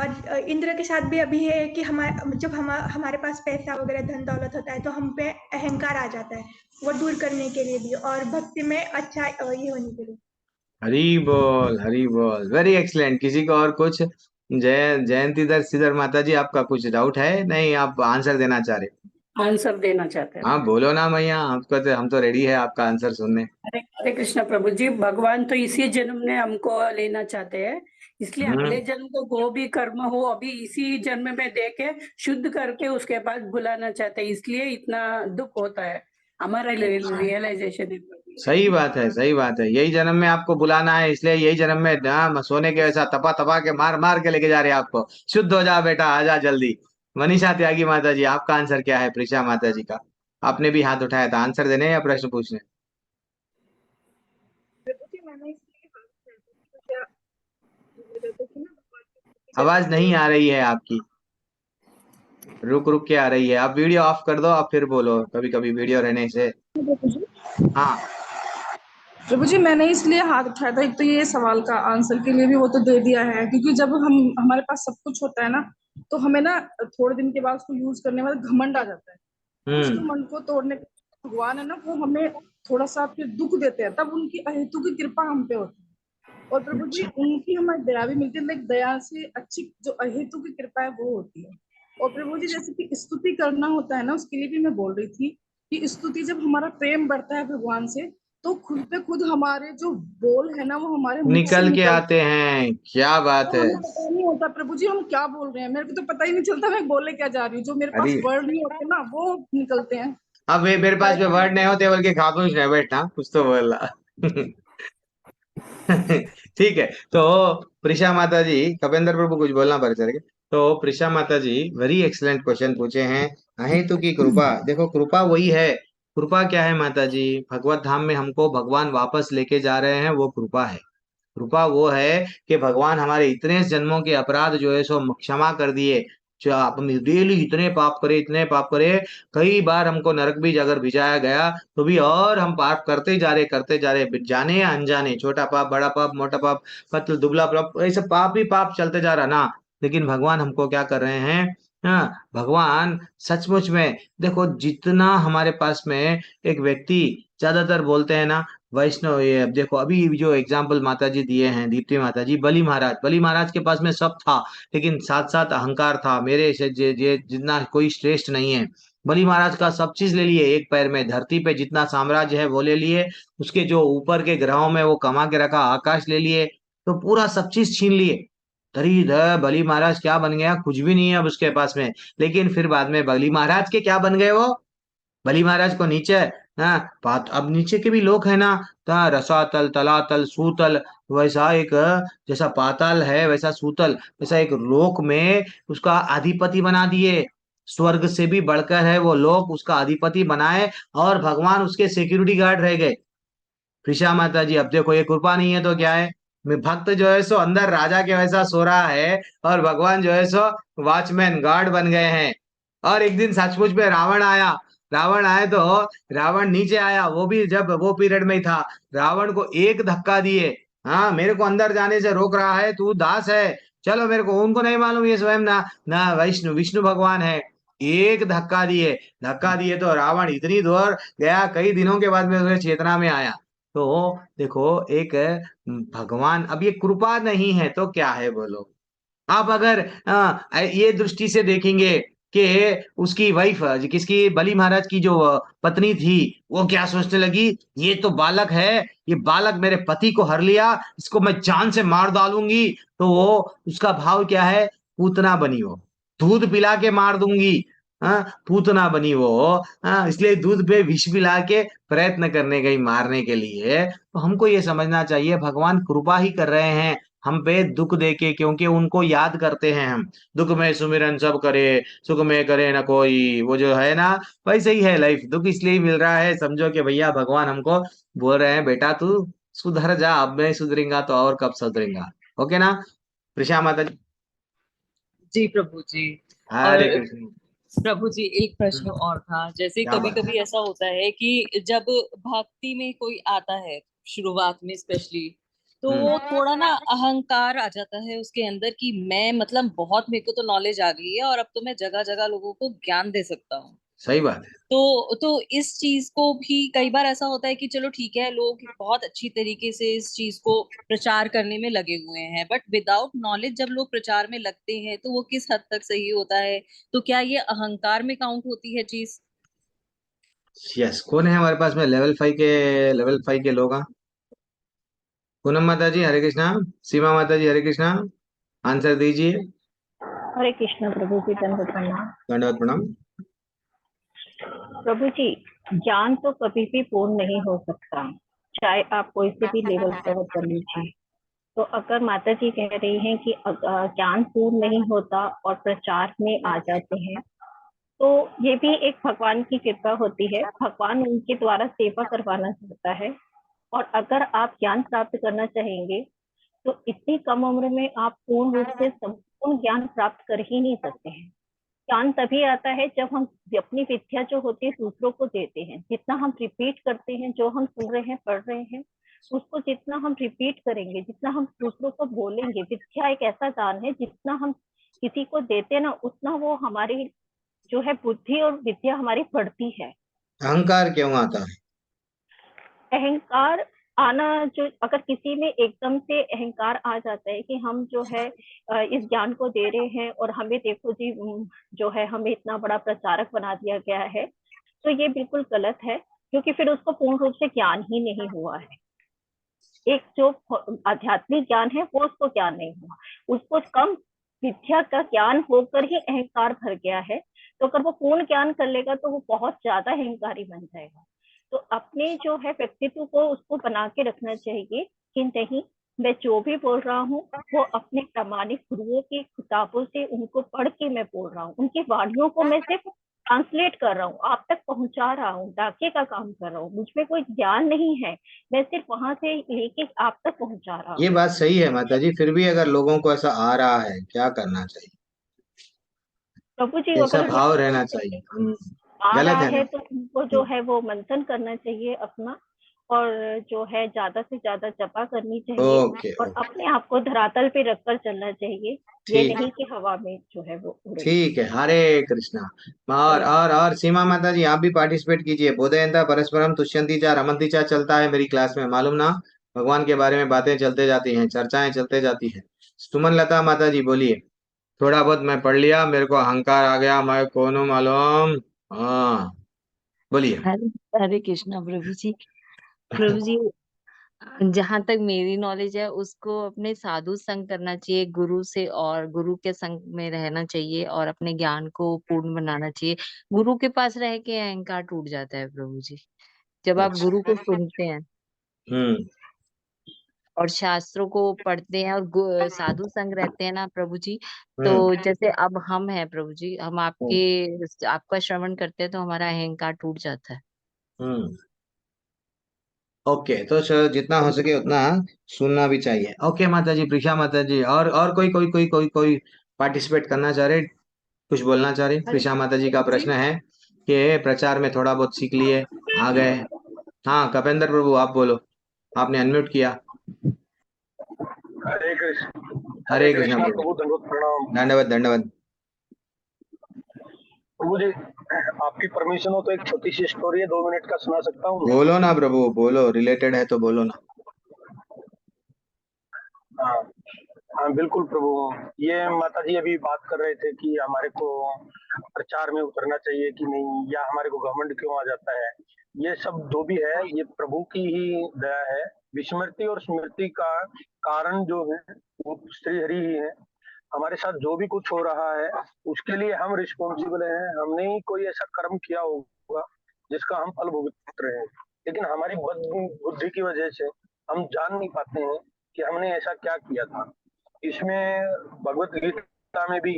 Speaker 7: और इंद्र के साथ भी अभी है कि हमारे पास पैसा वगैरह धन दौलत होता है तो हम पे अहंकार आ जाता है, वो दूर करने के लिए भी, और भक्ति में अच्छा ये होने के लिए।
Speaker 6: हरी बोल, हरी बोल, वेरी एक्सलेंट। किसी को और कुछ? जयंती दर श्रीधर माता जी, आपका कुछ डाउट है? नहीं, आप आंसर देना चाह रहे?
Speaker 12: आंसर देना चाहते हैं।
Speaker 6: हाँ, बोलो ना मैया, आपको तो हम तो रेडी है आपका आंसर सुनने।
Speaker 12: हरे हरे कृष्ण प्रभु जी, भगवान तो इसी जन्म में हमको लेना चाहते हैं, इसलिए अगले जन्म को जो भी कर्म हो अभी इसी जन्म में दे के शुद्ध करके उसके बाद बुलाना चाहते हैं, इसलिए इतना दुख होता है। हमारा रियलाइजेशन है प्रभु जी।
Speaker 6: सही बात है, सही बात है। यही जन्म में आपको बुलाना है, इसलिए यही जन्म में सोने के वैसा तपा तपा के मार मार के लेके जा रहे हैं आपको। शुद्ध हो जा बेटा, आजा जल्दी। मनीषा त्यागी माता जी, आपका आंसर क्या है? प्रिशा माता जी का, आपने भी हाथ उठाया था, आंसर देने या प्रश्न पूछने? आवाज नहीं आ रही है आपकी, रुक रुक के आ रही है। आप वीडियो ऑफ कर दो, आप फिर बोलो। कभी कभी वीडियो रहने से। हाँ
Speaker 1: प्रभु जी, मैंने इसलिए हाथ उठाया था, एक तो ये सवाल का आंसर के लिए भी वो तो दे दिया है, क्योंकि जब हमारे पास सब कुछ होता है ना, तो हमें ना थोड़े दिन के बाद उसको यूज करने में घमंड आ जाता है। उसको मन को तोड़ने भगवान है ना, वो हमें थोड़ा सा फिर दुख देते हैं, तब उनकी अहेतु की कृपा हम पे होती है। और प्रभु जी उनकी हमें दया भी मिलती है, लाइक दया से अच्छी जो अहेतु की कृपा है वो होती है। और प्रभु जी जैसे कि स्तुति करना होता है ना, उसके लिए भी मैं बोल रही थी कि स्तुति जब हमारा प्रेम बढ़ता है भगवान से, तो खुद पे खुद हमारे जो बोल है ना वो हमारे मुख से
Speaker 6: निकल के
Speaker 1: निकल,
Speaker 6: आते हैं, क्या बात
Speaker 1: तो
Speaker 6: है।
Speaker 1: हमें पता नहीं होता प्रभु जी हम क्या बोल रहे हैं, मेरे को तो पता ही नहीं चलता मैं बोले क्या जा रही हूँ, जो मेरे पास
Speaker 6: अरे
Speaker 1: वर्ड नहीं होते ना वो निकलते हैं।
Speaker 6: अब मेरे पास में वर्ड नहीं होते बल्कि खामोश रह बैठना, कुछ तो बोला। ठीक है। तो प्रिशा माता जी, कपेंद्र प्रभु कुछ बोलना पर चलेगा। तो प्रिशा माता जी वेरी एक्सलेंट क्वेश्चन पूछे हैं। अहेतु की कृपा, देखो कृपा वही है। कृपा क्या है माता जी? भगवत धाम में हमको भगवान वापस लेके जा रहे हैं, वो कृपा है। कृपा वो है कि भगवान हमारे इतने जन्मों के अपराध जो है सो क्षमा कर दिए। जो आप डेली इतने पाप करे, इतने पाप करे, कई बार हमको नरक भी अगर भिजाया गया तो भी और हम पाप करते जा रहे, जाने या अनजाने, छोटा पाप, बड़ा पाप, मोटा पाप, पतला दुबला पाप, ऐसे पाप ही पाप चलते जा रहा ना। लेकिन भगवान हमको क्या कर रहे हैं? हाँ, भगवान सचमुच में, देखो जितना हमारे पास में एक व्यक्ति, ज्यादातर बोलते हैं ना वैष्णव, ये अब देखो अभी जो एग्जाम्पल माता जी दिए हैं, दीप्ति माता जी, बलि महाराज के पास में सब था, लेकिन साथ साथ अहंकार था, मेरे से जितना कोई श्रेष्ठ नहीं है। बलि महाराज का सब चीज ले लिए, एक पैर में धरती पे जितना साम्राज्य है वो ले लिए, उसके जो ऊपर के ग्रहों में वो कमा के रखा, आकाश ले लिए, तो पूरा सब चीज छीन लिए। धरीधर बलि महाराज क्या बन गया? कुछ भी नहीं है अब उसके पास में। लेकिन फिर बाद में बलि महाराज के क्या बन गए वो? बलि महाराज को नीचे, हाँ, अब नीचे के भी लोग है ना, रसातल, तलातल, सूतल, वैसा एक, जैसा पाताल है वैसा सूतल, वैसा एक लोक में उसका अधिपति बना दिए। स्वर्ग से भी बढ़कर है वो लोक, उसका अधिपति बनाए, और भगवान उसके सिक्योरिटी गार्ड रह गए। कृषा माता जी अब देखो, ये कृपा नहीं है तो क्या है? भक्त जो है सो अंदर राजा के वैसा सो रहा है, और भगवान जो है सो वॉचमैन गार्ड बन गए हैं। और एक दिन सचमुच में रावण आया। रावण आए तो रावण नीचे आया, वो भी जब वो पीरियड में ही था। रावण को एक धक्का दिए, हाँ मेरे को अंदर जाने से रोक रहा है, तू दास है, चलो मेरे को, उनको नहीं मालूम ये स्वयं ना ना विष्णु विष्णु भगवान है। एक धक्का दिए, धक्का दिए तो रावण इतनी दूर गया, कई दिनों के बाद में उसे चेतना में आया। तो देखो एक, भगवान, अब ये कृपा नहीं है तो क्या है बोलो? आप अगर ये दृष्टि से देखेंगे कि उसकी वाइफ, किसकी, बलि महाराज की जो पत्नी थी, वो क्या सोचने लगी, ये तो बालक है, ये बालक मेरे पति को हर लिया, इसको मैं जान से मार डालूंगी। तो वो, उसका भाव क्या है? पूतना बनी वो, दूध पिला के मार दूंगी। हाँ, पूतना बनी वो। हाँ, इसलिए दूध पे विष पिला के प्रयत्न करने गई मारने के लिए। तो हमको ये समझना चाहिए भगवान कृपा ही कर रहे हैं हम पे, दुख देके, क्योंकि उनको याद करते हैं हम। दुख में सुमिरन सब करे, सुख में करे न कोई, वो जो है ना, वैसे ही है लाइफ। दुख इसलिए ही मिल रहा है, समझो कि भैया भगवान हमको बोल रहे हैं, बेटा तू सुधर जा, अब नहीं सुधरेगा तो और कब सुधरेगा। ओके ना प्रिशा माता जी?
Speaker 10: जी प्रभु जी। और
Speaker 6: हरे कृष्ण।
Speaker 10: प्रभु जी एक प्रश्न और था, जैसे
Speaker 6: क्या
Speaker 10: कभी
Speaker 6: बात
Speaker 10: कभी ऐसा होता है कि जब भक्ति में कोई आता है शुरुआत में स्पेशली, तो
Speaker 6: है।
Speaker 10: वो थोड़ा ना अहंकार आ जाता है उसके अंदर कि मैं मतलब बहुत, मेरे को तो नॉलेज आ गई है और अब तो मैं जगह जगह लोगों को ज्ञान दे सकता हूँ।
Speaker 6: सही बात है।
Speaker 10: तो इस चीज को भी कई बार ऐसा होता है कि चलो ठीक है, लोग बहुत अच्छी तरीके से इस चीज को प्रचार करने में लगे हुए हैं, बट विदाउट नॉलेज जब लोग प्रचार में लगते हैं तो वो किस हद तक सही होता है? तो क्या ये अहंकार में काउंट होती है चीज?
Speaker 6: यस, कौन है हमारे पास में लेवल 5 के लोग हैं? पूनम माता जी हरे कृष्णा, सीमा माता जी हरे कृष्णा, आंसर दीजिए।
Speaker 5: हरे कृष्ण प्रभु जी, दंडवत प्रणाम।
Speaker 6: दंडवत प्रणाम।
Speaker 5: प्रभु जी, ज्ञान तो कभी भी पूर्ण नहीं हो सकता, चाहे आप कोई से भी लेवल कवर कर लीजिए। तो अगर माता जी कह रही हैं कि ज्ञान पूर्ण नहीं होता और प्रचार में आ जाते हैं, तो ये भी एक भगवान की कृपा होती है। भगवान उनके द्वारा सेवा करवाना चाहता है। और अगर आप ज्ञान प्राप्त करना चाहेंगे तो इतनी कम उम्र में आप पूर्ण रूप से संपूर्ण ज्ञान प्राप्त कर ही नहीं सकते हैं। ज्ञान तभी आता है जब हम अपनी विद्या जो होती है दूसरों को देते हैं। जितना हम रिपीट करते हैं, जो हम सुन रहे हैं, पढ़ रहे हैं, उसको जितना हम रिपीट करेंगे, जितना हम दूसरों को बोलेंगे, विद्या एक ऐसा दान है, जितना हम किसी को देते हैं ना, उतना वो हमारी जो है बुद्धि और विद्या हमारी बढ़ती है।
Speaker 6: अहंकार क्यों आता है?
Speaker 5: अहंकार आना, जो अगर किसी में एकदम से अहंकार आ जाता है कि हम जो है इस ज्ञान को दे रहे हैं और हमें देखो जी जो है हमें इतना बड़ा प्रचारक बना दिया गया है, तो ये बिल्कुल गलत है, क्योंकि फिर उसको पूर्ण रूप से ज्ञान ही नहीं हुआ है। एक जो आध्यात्मिक ज्ञान है वो उसको ज्ञान नहीं हुआ, उसको कम विद्या का ज्ञान होकर ही अहंकार भर गया है। तो अगर वो पूर्ण ज्ञान कर लेगा तो वो बहुत ज्यादा अहंकारी बन जाएगा। तो अपने जो है व्यक्तित्व को उसको बना के रखना चाहिए कि नहीं, मैं जो भी बोल रहा हूँ वो अपने प्रामाणिक गुरुओं की किताबों से उनको पढ़ के मैं बोल रहा हूँ, उनकी वाणियों को मैं सिर्फ ट्रांसलेट कर रहा हूँ, आप तक पहुंचा रहा हूँ, डाके का काम कर रहा हूँ, मुझमें कोई ज्ञान नहीं है, मैं सिर्फ वहां से लेके आप तक पहुंचा रहा
Speaker 6: ये
Speaker 5: हूँ।
Speaker 6: बात सही है माता जी, फिर भी अगर लोगों को ऐसा आ रहा है क्या करना चाहिए?
Speaker 5: प्रभु जी
Speaker 6: ऐसा
Speaker 5: अगर
Speaker 6: भाव रहना चाहिए।
Speaker 5: आ
Speaker 6: गलत
Speaker 5: रहा
Speaker 6: है ना?
Speaker 5: है तो उनको जो है वो मंथन करना चाहिए अपना, और जो है ज्यादा से ज्यादा जपा करनी चाहिए,
Speaker 6: ओके
Speaker 5: और
Speaker 6: ओके,
Speaker 5: अपने आप को धरातल पे रखकर चलना चाहिए, ये
Speaker 6: ठीक
Speaker 5: नहीं कि हवा में जो है वो उड़े।
Speaker 6: ठीक है। हरे कृष्णा। और सीमा माता जी आप भी पार्टिसिपेट कीजिए। बोधयंता परस्परम तुष्यंती चा रमंती चा चलता है मेरी क्लास में, मालूम ना? भगवान के बारे में बातें चलते जाती हैं, चर्चाएं चलते जाती हैं। सुमन लता माता जी बोलिए। थोड़ा बहुत मैं पढ़ लिया, मेरे को अहंकार आ गया, मैं कौन हूँ मालूम? हाँ, बोलिए।
Speaker 2: हरे हरे कृष्णा प्रभु जी। प्रभु जी, जहां तक मेरी नॉलेज है उसको अपने साधु संग करना चाहिए, गुरु से, और गुरु के संग में रहना चाहिए और अपने ज्ञान को पूर्ण बनाना चाहिए। गुरु के पास रह के अहंकार टूट जाता है प्रभु जी, जब आप
Speaker 6: अच्छा।
Speaker 2: गुरु को सुनते हैं
Speaker 6: हम्म
Speaker 2: और शास्त्रों को पढ़ते हैं और साधु संग रहते हैं ना प्रभु जी, तो
Speaker 6: हम्म
Speaker 2: जैसे अब हम हैं प्रभु जी, हम
Speaker 6: हम्म
Speaker 2: आपका श्रवण करते हैं तो हमारा अहंकार टूट जाता है।
Speaker 6: हम्म। ओके, तो जितना हो सके उतना सुनना भी चाहिए। ओके माता जी, प्रिशा माता जी, और कोई पार्टिसिपेट करना चाह रहे, कुछ बोलना चाह रहे?
Speaker 1: हरे
Speaker 6: प्रिशा माता जी का
Speaker 1: जी।
Speaker 6: प्रश्न है कि प्रचार में थोड़ा बहुत सीख लिए, आ गए। हाँ कपेंद्र प्रभु आप बोलो, आपने अनम्यूट किया।
Speaker 13: हरे कृष्ण। हरे
Speaker 6: हरे कृष्णा
Speaker 13: कृष्णा
Speaker 6: प्रभु।
Speaker 13: प्रभु, दंडवत प्रणाम।
Speaker 6: दंडवत दंडवत।
Speaker 13: प्रभु जी, आपकी परमिशन हो तो एक छोटी सी स्टोरी है, 2 मिनट का सुना सकता हूँ मैं?
Speaker 6: बोलो ना प्रभु, बोलो, रिलेटेड है तो बोलो ना।
Speaker 13: हाँ हाँ बिल्कुल प्रभु। ये माता जी अभी बात कर रहे थे कि हमारे को प्रचार में उतरना चाहिए कि नहीं, या हमारे को घमंड क्यों आ जाता है। ये सब जो भी है ये प्रभु की ही दया है। विस्मृति और स्मृति का कारण जो है वो श्री हरि ही है। हमारे साथ जो भी कुछ हो रहा है उसके लिए हम रिस्पॉन्सिबल हैं। हमने ही कोई ऐसा कर्म किया होगा जिसका हम फल भुगत रहे हैं, लेकिन हमारी बुद्धि की वजह से हम जान नहीं पाते हैं कि हमने ऐसा क्या किया था। इसमें भगवत गीता में भी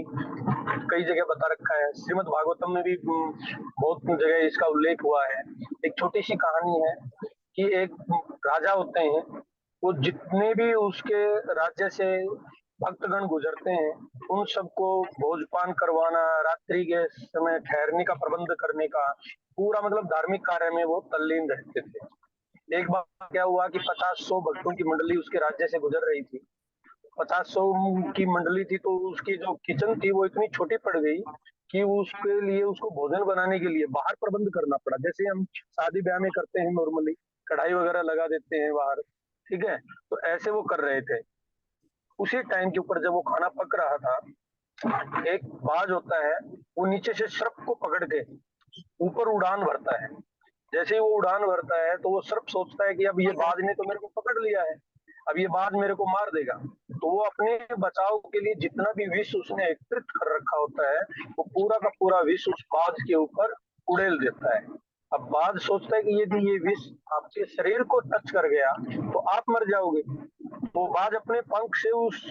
Speaker 13: कई जगह बता रखा है, श्रीमद् भागवतम में भी बहुत जगह इसका उल्लेख हुआ है। एक छोटी सी कहानी है कि एक राजा होते हैं, वो जितने भी उसके राज्य से भक्तगण गुजरते हैं उन सबको भोजपान करवाना, रात्रि के समय ठहरने का प्रबंध करने का, पूरा मतलब धार्मिक कार्य में वो तल्लीन रहते थे। एक बार क्या हुआ कि 50-100 भक्तों की मंडली उसके राज्य से गुजर रही थी। 50-100 की मंडली थी तो उसकी जो किचन थी वो इतनी छोटी पड़ गई कि उसके लिए उसको भोजन बनाने के लिए बाहर प्रबंध करना पड़ा। जैसे हम शादी ब्याह में करते हैं नॉर्मली, कढ़ाई वगैरह लगा देते हैं बाहर, ठीक है, तो ऐसे वो कर रहे थे। उसी टाइम के ऊपर जब वो खाना पक रहा था, एक बाज होता है, वो नीचे से सर्प को पकड़ के ऊपर उड़ान भरता है। जैसे ही वो उड़ान भरता है तो वो सर्प सोचता है कि अब ये बाज ने तो मेरे को पकड़ लिया है, अब ये बाज मेरे को मार देगा। तो वो अपने बचाव के लिए जितना भी विष उसने एकत्रित कर रखा होता है वो पूरा का पूरा विष उस बाज के ऊपर उड़ेल देता है। अब बाज सोचता है कि यदि ये विष आपके शरीर को टच कर गया तो आप मर जाओगे। तो बाज अपने पंख से उस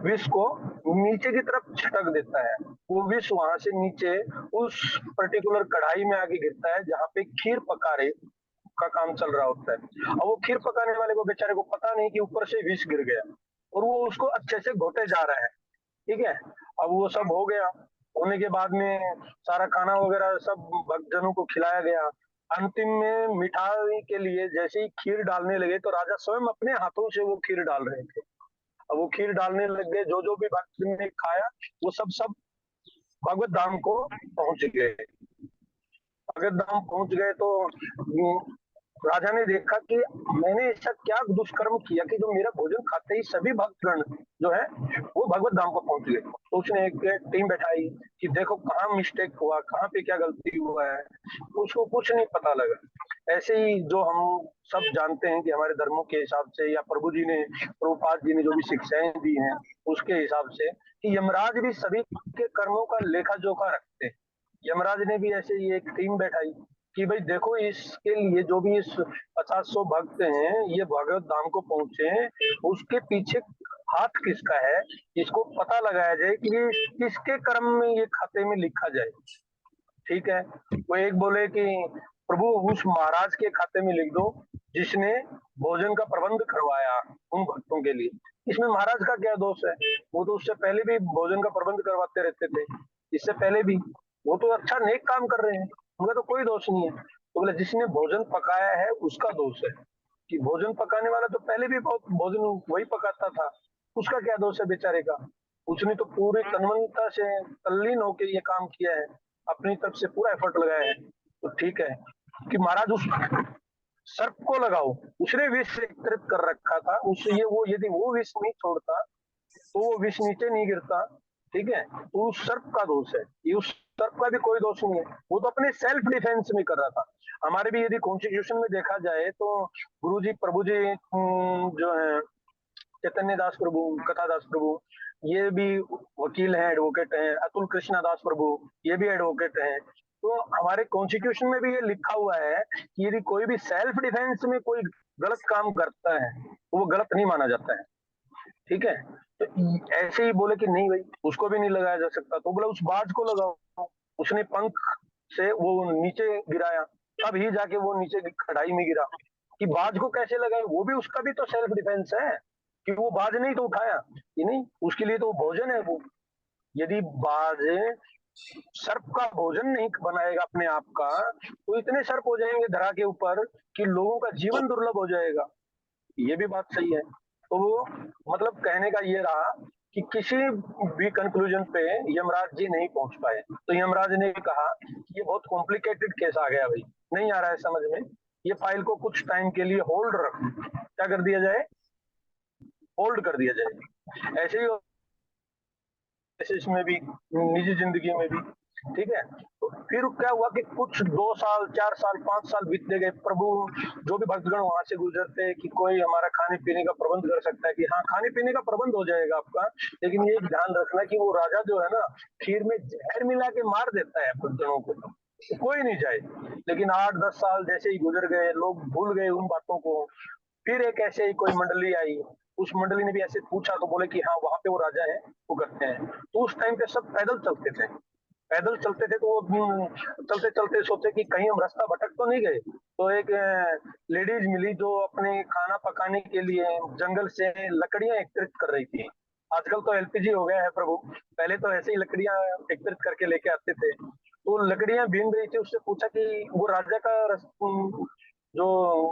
Speaker 13: विष को नीचे की तरफ छिटक देता है। वो विष वहां से नीचे उस पर्टिकुलर कढ़ाई में आके गिरता है जहाँ पे खीर पका रहे का काम चल रहा होता है। अब वो खीर पकाने वाले को बेचारे को पता नहीं कि ऊपर से विष गिर गया और वो उसको अच्छे से घोटे जा रहा है, ठीक है। अब वो सब हो गया, होने के बाद में सारा खाना वगैरह सब भक्तजनों को खिलाया गया। अंतिम में मिठाई के लिए जैसे ही खीर डालने लगे तो राजा स्वयं अपने हाथों से वो खीर डाल रहे थे। अब वो खीर डालने लग गए, जो जो भी भक्त ने खाया वो सब सब भगवत धाम को पहुंच गए। भगत धाम पहुंच गए तो राजा ने देखा कि मैंने ऐसा क्या दुष्कर्म किया कि जो मेरा भोजन खाते ही सभी भक्तगण जो है वो भगवत धाम को पहुंच गए। तो उसने एक टीम बैठाई कि देखो कहाँ मिस्टेक हुआ, कहाँ पे क्या गलती हुआ है, उसको कुछ नहीं पता लगा। ऐसे ही जो हम सब जानते हैं कि हमारे धर्मों के हिसाब से या प्रभु जी ने, प्रभुपाद जी ने जो भी शिक्षाएं दी हैं उसके हिसाब से कि यमराज भी सभी के कर्मों का लेखा जोखा रखते हैं। यमराज ने भी ऐसे ही एक टीम बैठाई कि भाई देखो इसके लिए जो भी इस 50-100 भक्त हैं ये भगवत धाम को पहुंचे हैं, उसके पीछे हाथ किसका है इसको पता लगाया जाए कि ये किसके कर्म में ये खाते में लिखा जाए। ठीक है, वो एक बोले कि प्रभु उस महाराज के खाते में लिख दो जिसने भोजन का प्रबंध करवाया उन भक्तों के लिए। इसमें महाराज का क्या दोष है, वो तो उससे पहले भी भोजन का प्रबंध करवाते रहते थे, इससे पहले भी वो तो अच्छा नेक काम कर रहे हैं, उनका तो कोई दोष नहीं है। तो बोले जिसने भोजन पकाया है उसका दोष है कि भोजन पकाने वाला तो पहले भी बहुत भोजन वही पकाता था, उसका क्या दोष है बेचारे का। उसने तो पूरी तन्मयता से तल्लीन होकर ये काम किया है, अपनी तरफ से पूरा एफर्ट लगाया है। तो ठीक है कि महाराज उस सर्प को लगाओ, उसने विष एकत्रित कर रखा था, उससे ये वो यदि वो विष नहीं छोड़ता तो वो विष नीचे नहीं गिरता। ठीक है, तो उस सर्प का दोष है, ये उस सर्प का भी कोई दोष नहीं है, वो तो अपने सेल्फ डिफेंस में कर रहा था। हमारे भी यदि कॉन्स्टिट्यूशन में देखा जाए तो गुरु जी प्रभु जी जो है चैतन्य दास प्रभु, कथा दास प्रभु, ये भी वकील हैं, एडवोकेट हैं, अतुल कृष्णा दास प्रभु ये भी एडवोकेट हैं। तो हमारे कॉन्स्टिट्यूशन में भी ये लिखा हुआ है कि यदि कोई भी सेल्फ डिफेंस में कोई गलत काम करता है तो वो गलत नहीं माना जाता है। ठीक है, तो ऐसे ही बोले कि नहीं भाई उसको भी नहीं लगाया जा सकता, तो बोला उस बाज को लगाओ, उसने पंख से वो नीचे गिराया, तब ही जाके वो नीचे कढ़ाई में गिरा। कि बाज को कैसे लगाए, वो भी उसका भी तो सेल्फ डिफेंस है कि वो बाज नहीं तो उठाया कि नहीं, उसके लिए तो भोजन है वो। यदि बाज सर्प का भोजन नहीं बनाएगा अपने आप का तो इतने सर्प हो जाएंगे धरा के ऊपर कि लोगों का जीवन दुर्लभ हो जाएगा। ये भी बात सही है। तो वो मतलब कहने का ये रहा कि किसी भी कंक्लूजन पे यमराज जी नहीं पहुंच पाए, तो यमराज ने कहा कि ये बहुत कॉम्प्लिकेटेड केस आ गया भाई, नहीं आ रहा है समझ में, ये फाइल को कुछ टाइम के लिए होल्ड रख, क्या कर दिया जाए, होल्ड कर दिया जाए। ऐसे ही इसमें भी निजी जिंदगी में भी। ठीक है, तो फिर क्या हुआ कि कुछ 2 साल 4 साल 5 साल बीतते गए, प्रभु जो भी भक्तगण वहां से गुजरते कि कोई हमारा खाने पीने का प्रबंध कर सकता है, कि हाँ खाने पीने का प्रबंध हो जाएगा आपका, लेकिन ये ध्यान रखना कि वो राजा जो है ना खीर में जहर मिला के मार देता है भक्तगणों को, तो कोई नहीं जाए। लेकिन 8-10 साल जैसे ही गुजर गए, लोग भूल गए उन बातों को। फिर एक ऐसे ही कोई मंडली आई, उस मंडली ने भी ऐसे पूछा तो बोले कि हाँ वहां पे वो राजा है, वो करते हैं। तो उस टाइम पे सब पैदल चलते थे, पैदल चलते थे, तो वो चलते चलते सोचे कि कहीं हम रास्ता भटक तो नहीं गए। तो एक लेडीज मिली जो अपने खाना पकाने के लिए जंगल से लकड़ियां एकत्रित कर रही थी। आजकल तो एलपीजी हो गया है प्रभु, पहले तो ऐसे ही लकड़ियां एकत्रित करके लेके आते थे। तो लकड़ियां बीन रही थी, उससे पूछा कि वो राजा का जो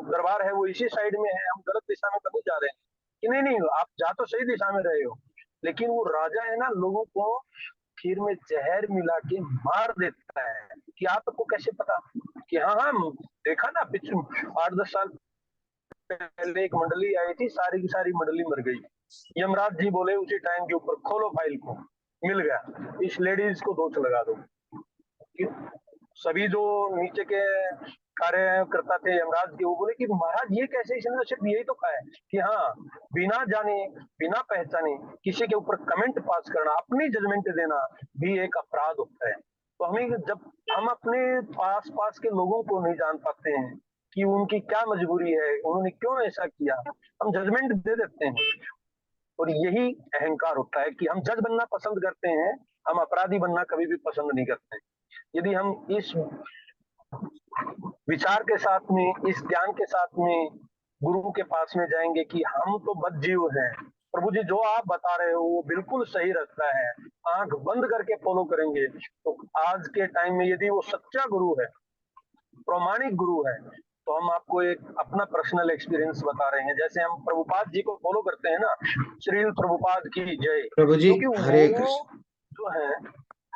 Speaker 13: दरबार है वो इसी साइड में है, हम गलत दिशा में कभी जा रहे हैं कि नहीं नहीं आप जा तो सही दिशा में रहे हो, लेकिन वो राजा है ना लोगों को खीर में जहर मिला के मार देता है। कि आपको कैसे पता कि हाँ हाँ देखा ना, पिछले 8-10 साल पहले एक मंडली आई थी, सारी की सारी मंडली मर गई। यमराज जी बोले उसी टाइम के ऊपर खोलो फाइल को, मिल गया, इस लेडीज को दोष लगा दो। सभी जो नीचे के कार्यकर्ता थे यमराज के, वो बोले कि महाराज ये कैसे, इसने तो सिर्फ यही तो कहा है कि हाँ बिना जाने बिना पहचाने किसी के ऊपर कमेंट पास करना, अपनी जजमेंट देना भी एक अपराध होता है। तो हमें जब हम अपने पास पास के लोगों को नहीं जान पाते हैं कि उनकी क्या मजबूरी है, उन्होंने क्यों ऐसा किया, हम जजमेंट दे देते हैं। और यही अहंकार होता है कि हम जज बनना पसंद करते हैं, हम अपराधी बनना कभी भी पसंद नहीं करते। यदि हम इस विचार के साथ में, इस ज्ञान के साथ में गुरु के पास में जाएंगे कि हम तो बद जीव हैं, प्रभु जी जो आप बता रहे हो वो बिल्कुल सही रहता है, आंख बंद करके फॉलो करेंगे, तो आज के टाइम में यदि वो सच्चा गुरु है, प्रामाणिक गुरु है, तो हम आपको एक अपना पर्सनल एक्सपीरियंस बता रहे हैं। जैसे हम प्रभुपाद जी को फॉलो करते हैं ना, श्रील प्रभुपाद की जय।
Speaker 6: प्रभु जी हरे
Speaker 13: वो
Speaker 6: कृष्ण।
Speaker 13: जो है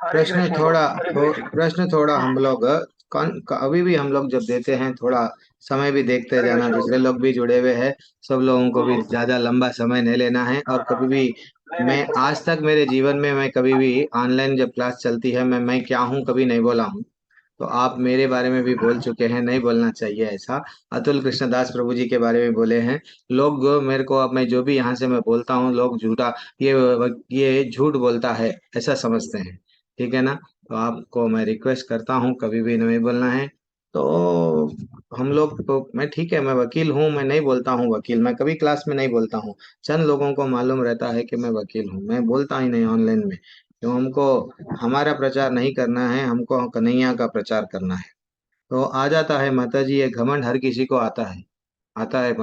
Speaker 6: प्रश्न थोड़ा हम लोग अभी भी हम लोग जब देते हैं थोड़ा समय भी देखते जाना, दूसरे लोग भी जुड़े हुए हैं, सब लोगों को भी ज्यादा लंबा समय नहीं लेना है। और कभी भी मैं आज तक मेरे जीवन में मैं कभी भी ऑनलाइन जब क्लास चलती है मैं क्या हूँ कभी नहीं बोला हूँ। तो आप मेरे बारे में भी बोल चुके हैं, नहीं बोलना चाहिए ऐसा। अतुल कृष्णदास प्रभु जी के बारे में बोले हैं लोग, मेरे को अब मैं जो भी यहाँ से मैं बोलता हूँ लोग झूठा, ये झूठ बोलता है ऐसा समझते हैं, ठीक है ना। तो आपको मैं रिक्वेस्ट करता हूँ कभी भी नहीं बोलना है। तो हम लोग तो मैं ठीक है, मैं वकील हूँ, मैं नहीं बोलता हूँ वकील, मैं कभी क्लास में नहीं बोलता हूँ। चंद लोगों को मालूम रहता है कि मैं वकील हूँ, मैं बोलता ही नहीं ऑनलाइन में, क्यों हमको हमारा प्रचार नहीं करना है, हमको कन्हैया का प्रचार करना है। तो आ जाता है माता जी, ये घमंड हर किसी को आता है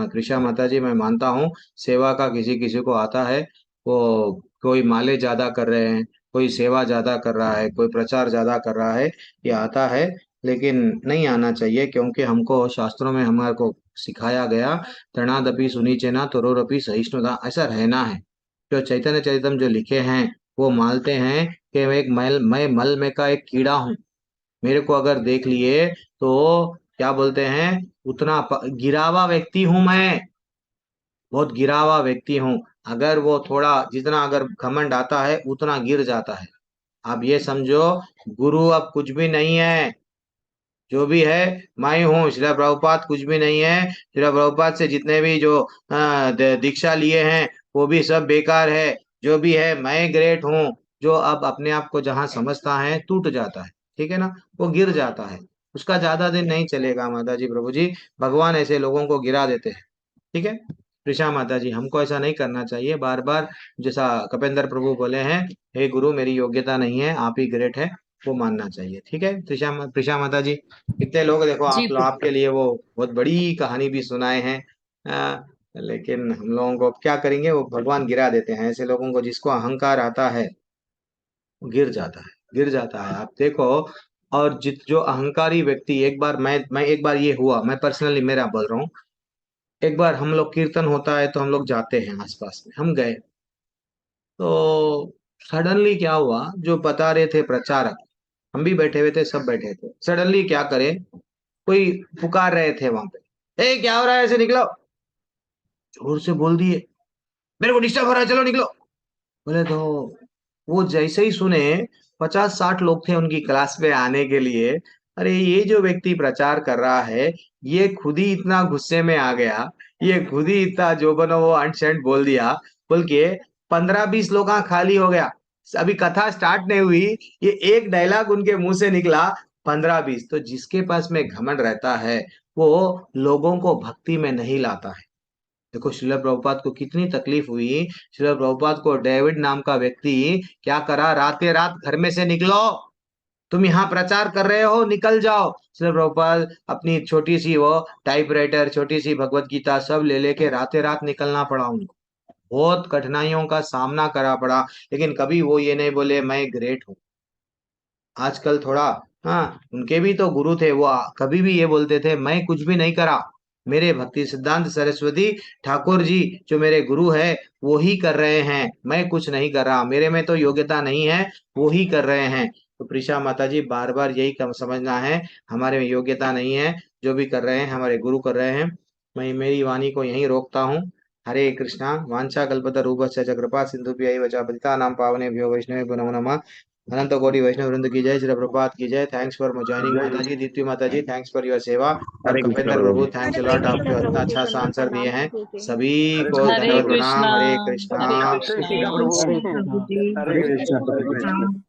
Speaker 6: कृषा माता जी, मैं मानता हूँ सेवा का किसी किसी को आता है। वो कोई माले ज्यादा कर रहे हैं, कोई सेवा ज्यादा कर रहा है, कोई प्रचार ज्यादा कर रहा है, ये आता है। लेकिन नहीं आना चाहिए, क्योंकि हमको शास्त्रों में हमारे को सिखाया गया तृणादपि सुनीचेना तरोरपि सहिष्णुता, ऐसा रहना है। जो चैतन्य चरितम जो लिखे हैं वो मानते हैं कि मैं मल में का एक कीड़ा हूँ, मेरे को अगर देख लिए तो क्या बोलते हैं, उतना गिरा हुआ व्यक्ति हूं मैं, बहुत गिरा हुआ व्यक्ति हूँ। अगर वो थोड़ा जितना अगर घमंड आता है उतना गिर जाता है। आप ये समझो गुरु अब कुछ भी नहीं है, जो भी है मैं हूँ। श्रील प्रभुपाद कुछ भी नहीं है, श्रील प्रभुपाद से जितने भी जो दीक्षा लिए हैं वो भी सब बेकार है। जो भी है मैं ग्रेट हूँ। जो अब अपने आप को जहाँ समझता है टूट जाता है, ठीक है ना, वो गिर जाता है, उसका ज्यादा दिन नहीं चलेगा माता जी प्रभु जी। भगवान ऐसे लोगों को गिरा देते हैं, ठीक है। कृष्णा माता जी हमको ऐसा नहीं करना चाहिए बार बार, जैसा कपेंद्र प्रभु बोले हैं, हे गुरु मेरी योग्यता नहीं है, आप ही ग्रेट है, वो मानना चाहिए, ठीक है। त्रिषा माता जी, कितने लोग देखो
Speaker 10: जी
Speaker 6: आपके लिए वो बहुत बड़ी कहानी भी सुनाए हैं, लेकिन हम लोगों को क्या करेंगे, वो भगवान गिरा देते हैं ऐसे लोगों को, जिसको अहंकार आता है वो गिर जाता है, गिर जाता है, आप देखो। और जो अहंकारी व्यक्ति, एक बार मैं एक बार ये हुआ, मैं पर्सनली मेरा बोल रहा हूँ, एक बार हम लोग कीर्तन होता है तो हम लोग जाते हैं आसपास में, हम गए तो सडनली क्या हुआ, जो बता रहे थे प्रचारक, हम भी बैठे हुए थे, सब बैठे थे, सडनली क्या करे, कोई पुकार रहे थे वहां पे, ए क्या हो रहा है, ऐसे निकलो, जोर से बोल दिए, मेरे को डिस्टर्ब हो रहा है, चलो निकलो। बोले तो वो जैसे ही सुने, 50-60 लोग थे उनकी क्लास में आने के लिए, अरे ये जो व्यक्ति प्रचार कर रहा है ये खुद ही इतना गुस्से में आ गया, ये खुद ही इतना जो बनो वो अंट शंट बोल दिया, बोल के 15-20 लोग खाली हो गया। अभी कथा स्टार्ट नहीं हुई, ये एक डायलॉग उनके मुंह से निकला, 15-20। तो जिसके पास में घमंड रहता है वो लोगों को भक्ति में नहीं लाता है। देखो श्रील प्रभुपाद को कितनी तकलीफ हुई, श्रील प्रभुपाद को डेविड नाम का व्यक्ति क्या करा, रातें रात घर में से निकलो, तुम यहाँ प्रचार कर रहे हो, निकल जाओ। श्रील प्रभुपाद अपनी छोटी सी वो टाइपराइटर, छोटी सी भगवत गीता सब ले लेके रातें रात निकलना पड़ा उनको, बहुत कठिनाइयों का सामना करा पड़ा, लेकिन कभी वो ये नहीं बोले मैं ग्रेट हूँ। आजकल थोड़ा, हाँ उनके भी तो गुरु थे, वो कभी भी ये बोलते थे मैं कुछ भी नहीं करा, मेरे भक्ति सिद्धांत सरस्वती ठाकुर जी जो मेरे गुरु है वो ही कर रहे हैं, मैं कुछ नहीं कर रहा, मेरे में तो योग्यता नहीं है, वो ही कर रहे हैं। तो प्रीशा माता जी बार बार यही समझना है, हमारे में योग्यता नहीं है, जो भी कर रहे हैं हमारे गुरु कर रहे हैं। मैं मेरी वाणी को यहीं रोकता हूँ। हरे कृष्णा, वांछा कल्पता रूपस्य च कृपा सिंधुभ्यैव च पतितानां पावनेभ्यो वैष्णवेभ्यो नमो नमः। अनंत कोटि वैष्णव वृंद की जय, श्री प्रभुपाद की जय। थैंक्स फॉर ज्वाइनिंग माता जी, दीप्ति माता जी थैंक्स फॉर योर सेवा, और
Speaker 11: हरे कृष्णा
Speaker 6: कपेंद्र
Speaker 11: प्रभु
Speaker 6: प्रभु
Speaker 11: जी।
Speaker 6: थैंक्स
Speaker 7: हरे
Speaker 6: लॉट, आप
Speaker 7: कृष्ण
Speaker 6: इतना
Speaker 7: प्रभु
Speaker 6: अच्छा
Speaker 7: जी,
Speaker 6: सा आंसर दिए हैं।
Speaker 7: प्रणाम।
Speaker 6: सभी को
Speaker 10: हरे
Speaker 6: धन्यवाद
Speaker 10: कृष्णा
Speaker 6: प्रणाम, हरे
Speaker 10: हरे
Speaker 6: कृष्णा।
Speaker 10: कृष्णा
Speaker 13: जय श्री कृष्ण प्रभु जी,
Speaker 11: हरे कृष्णा
Speaker 13: हरे
Speaker 11: प्रभु जी।
Speaker 13: कृष्ण।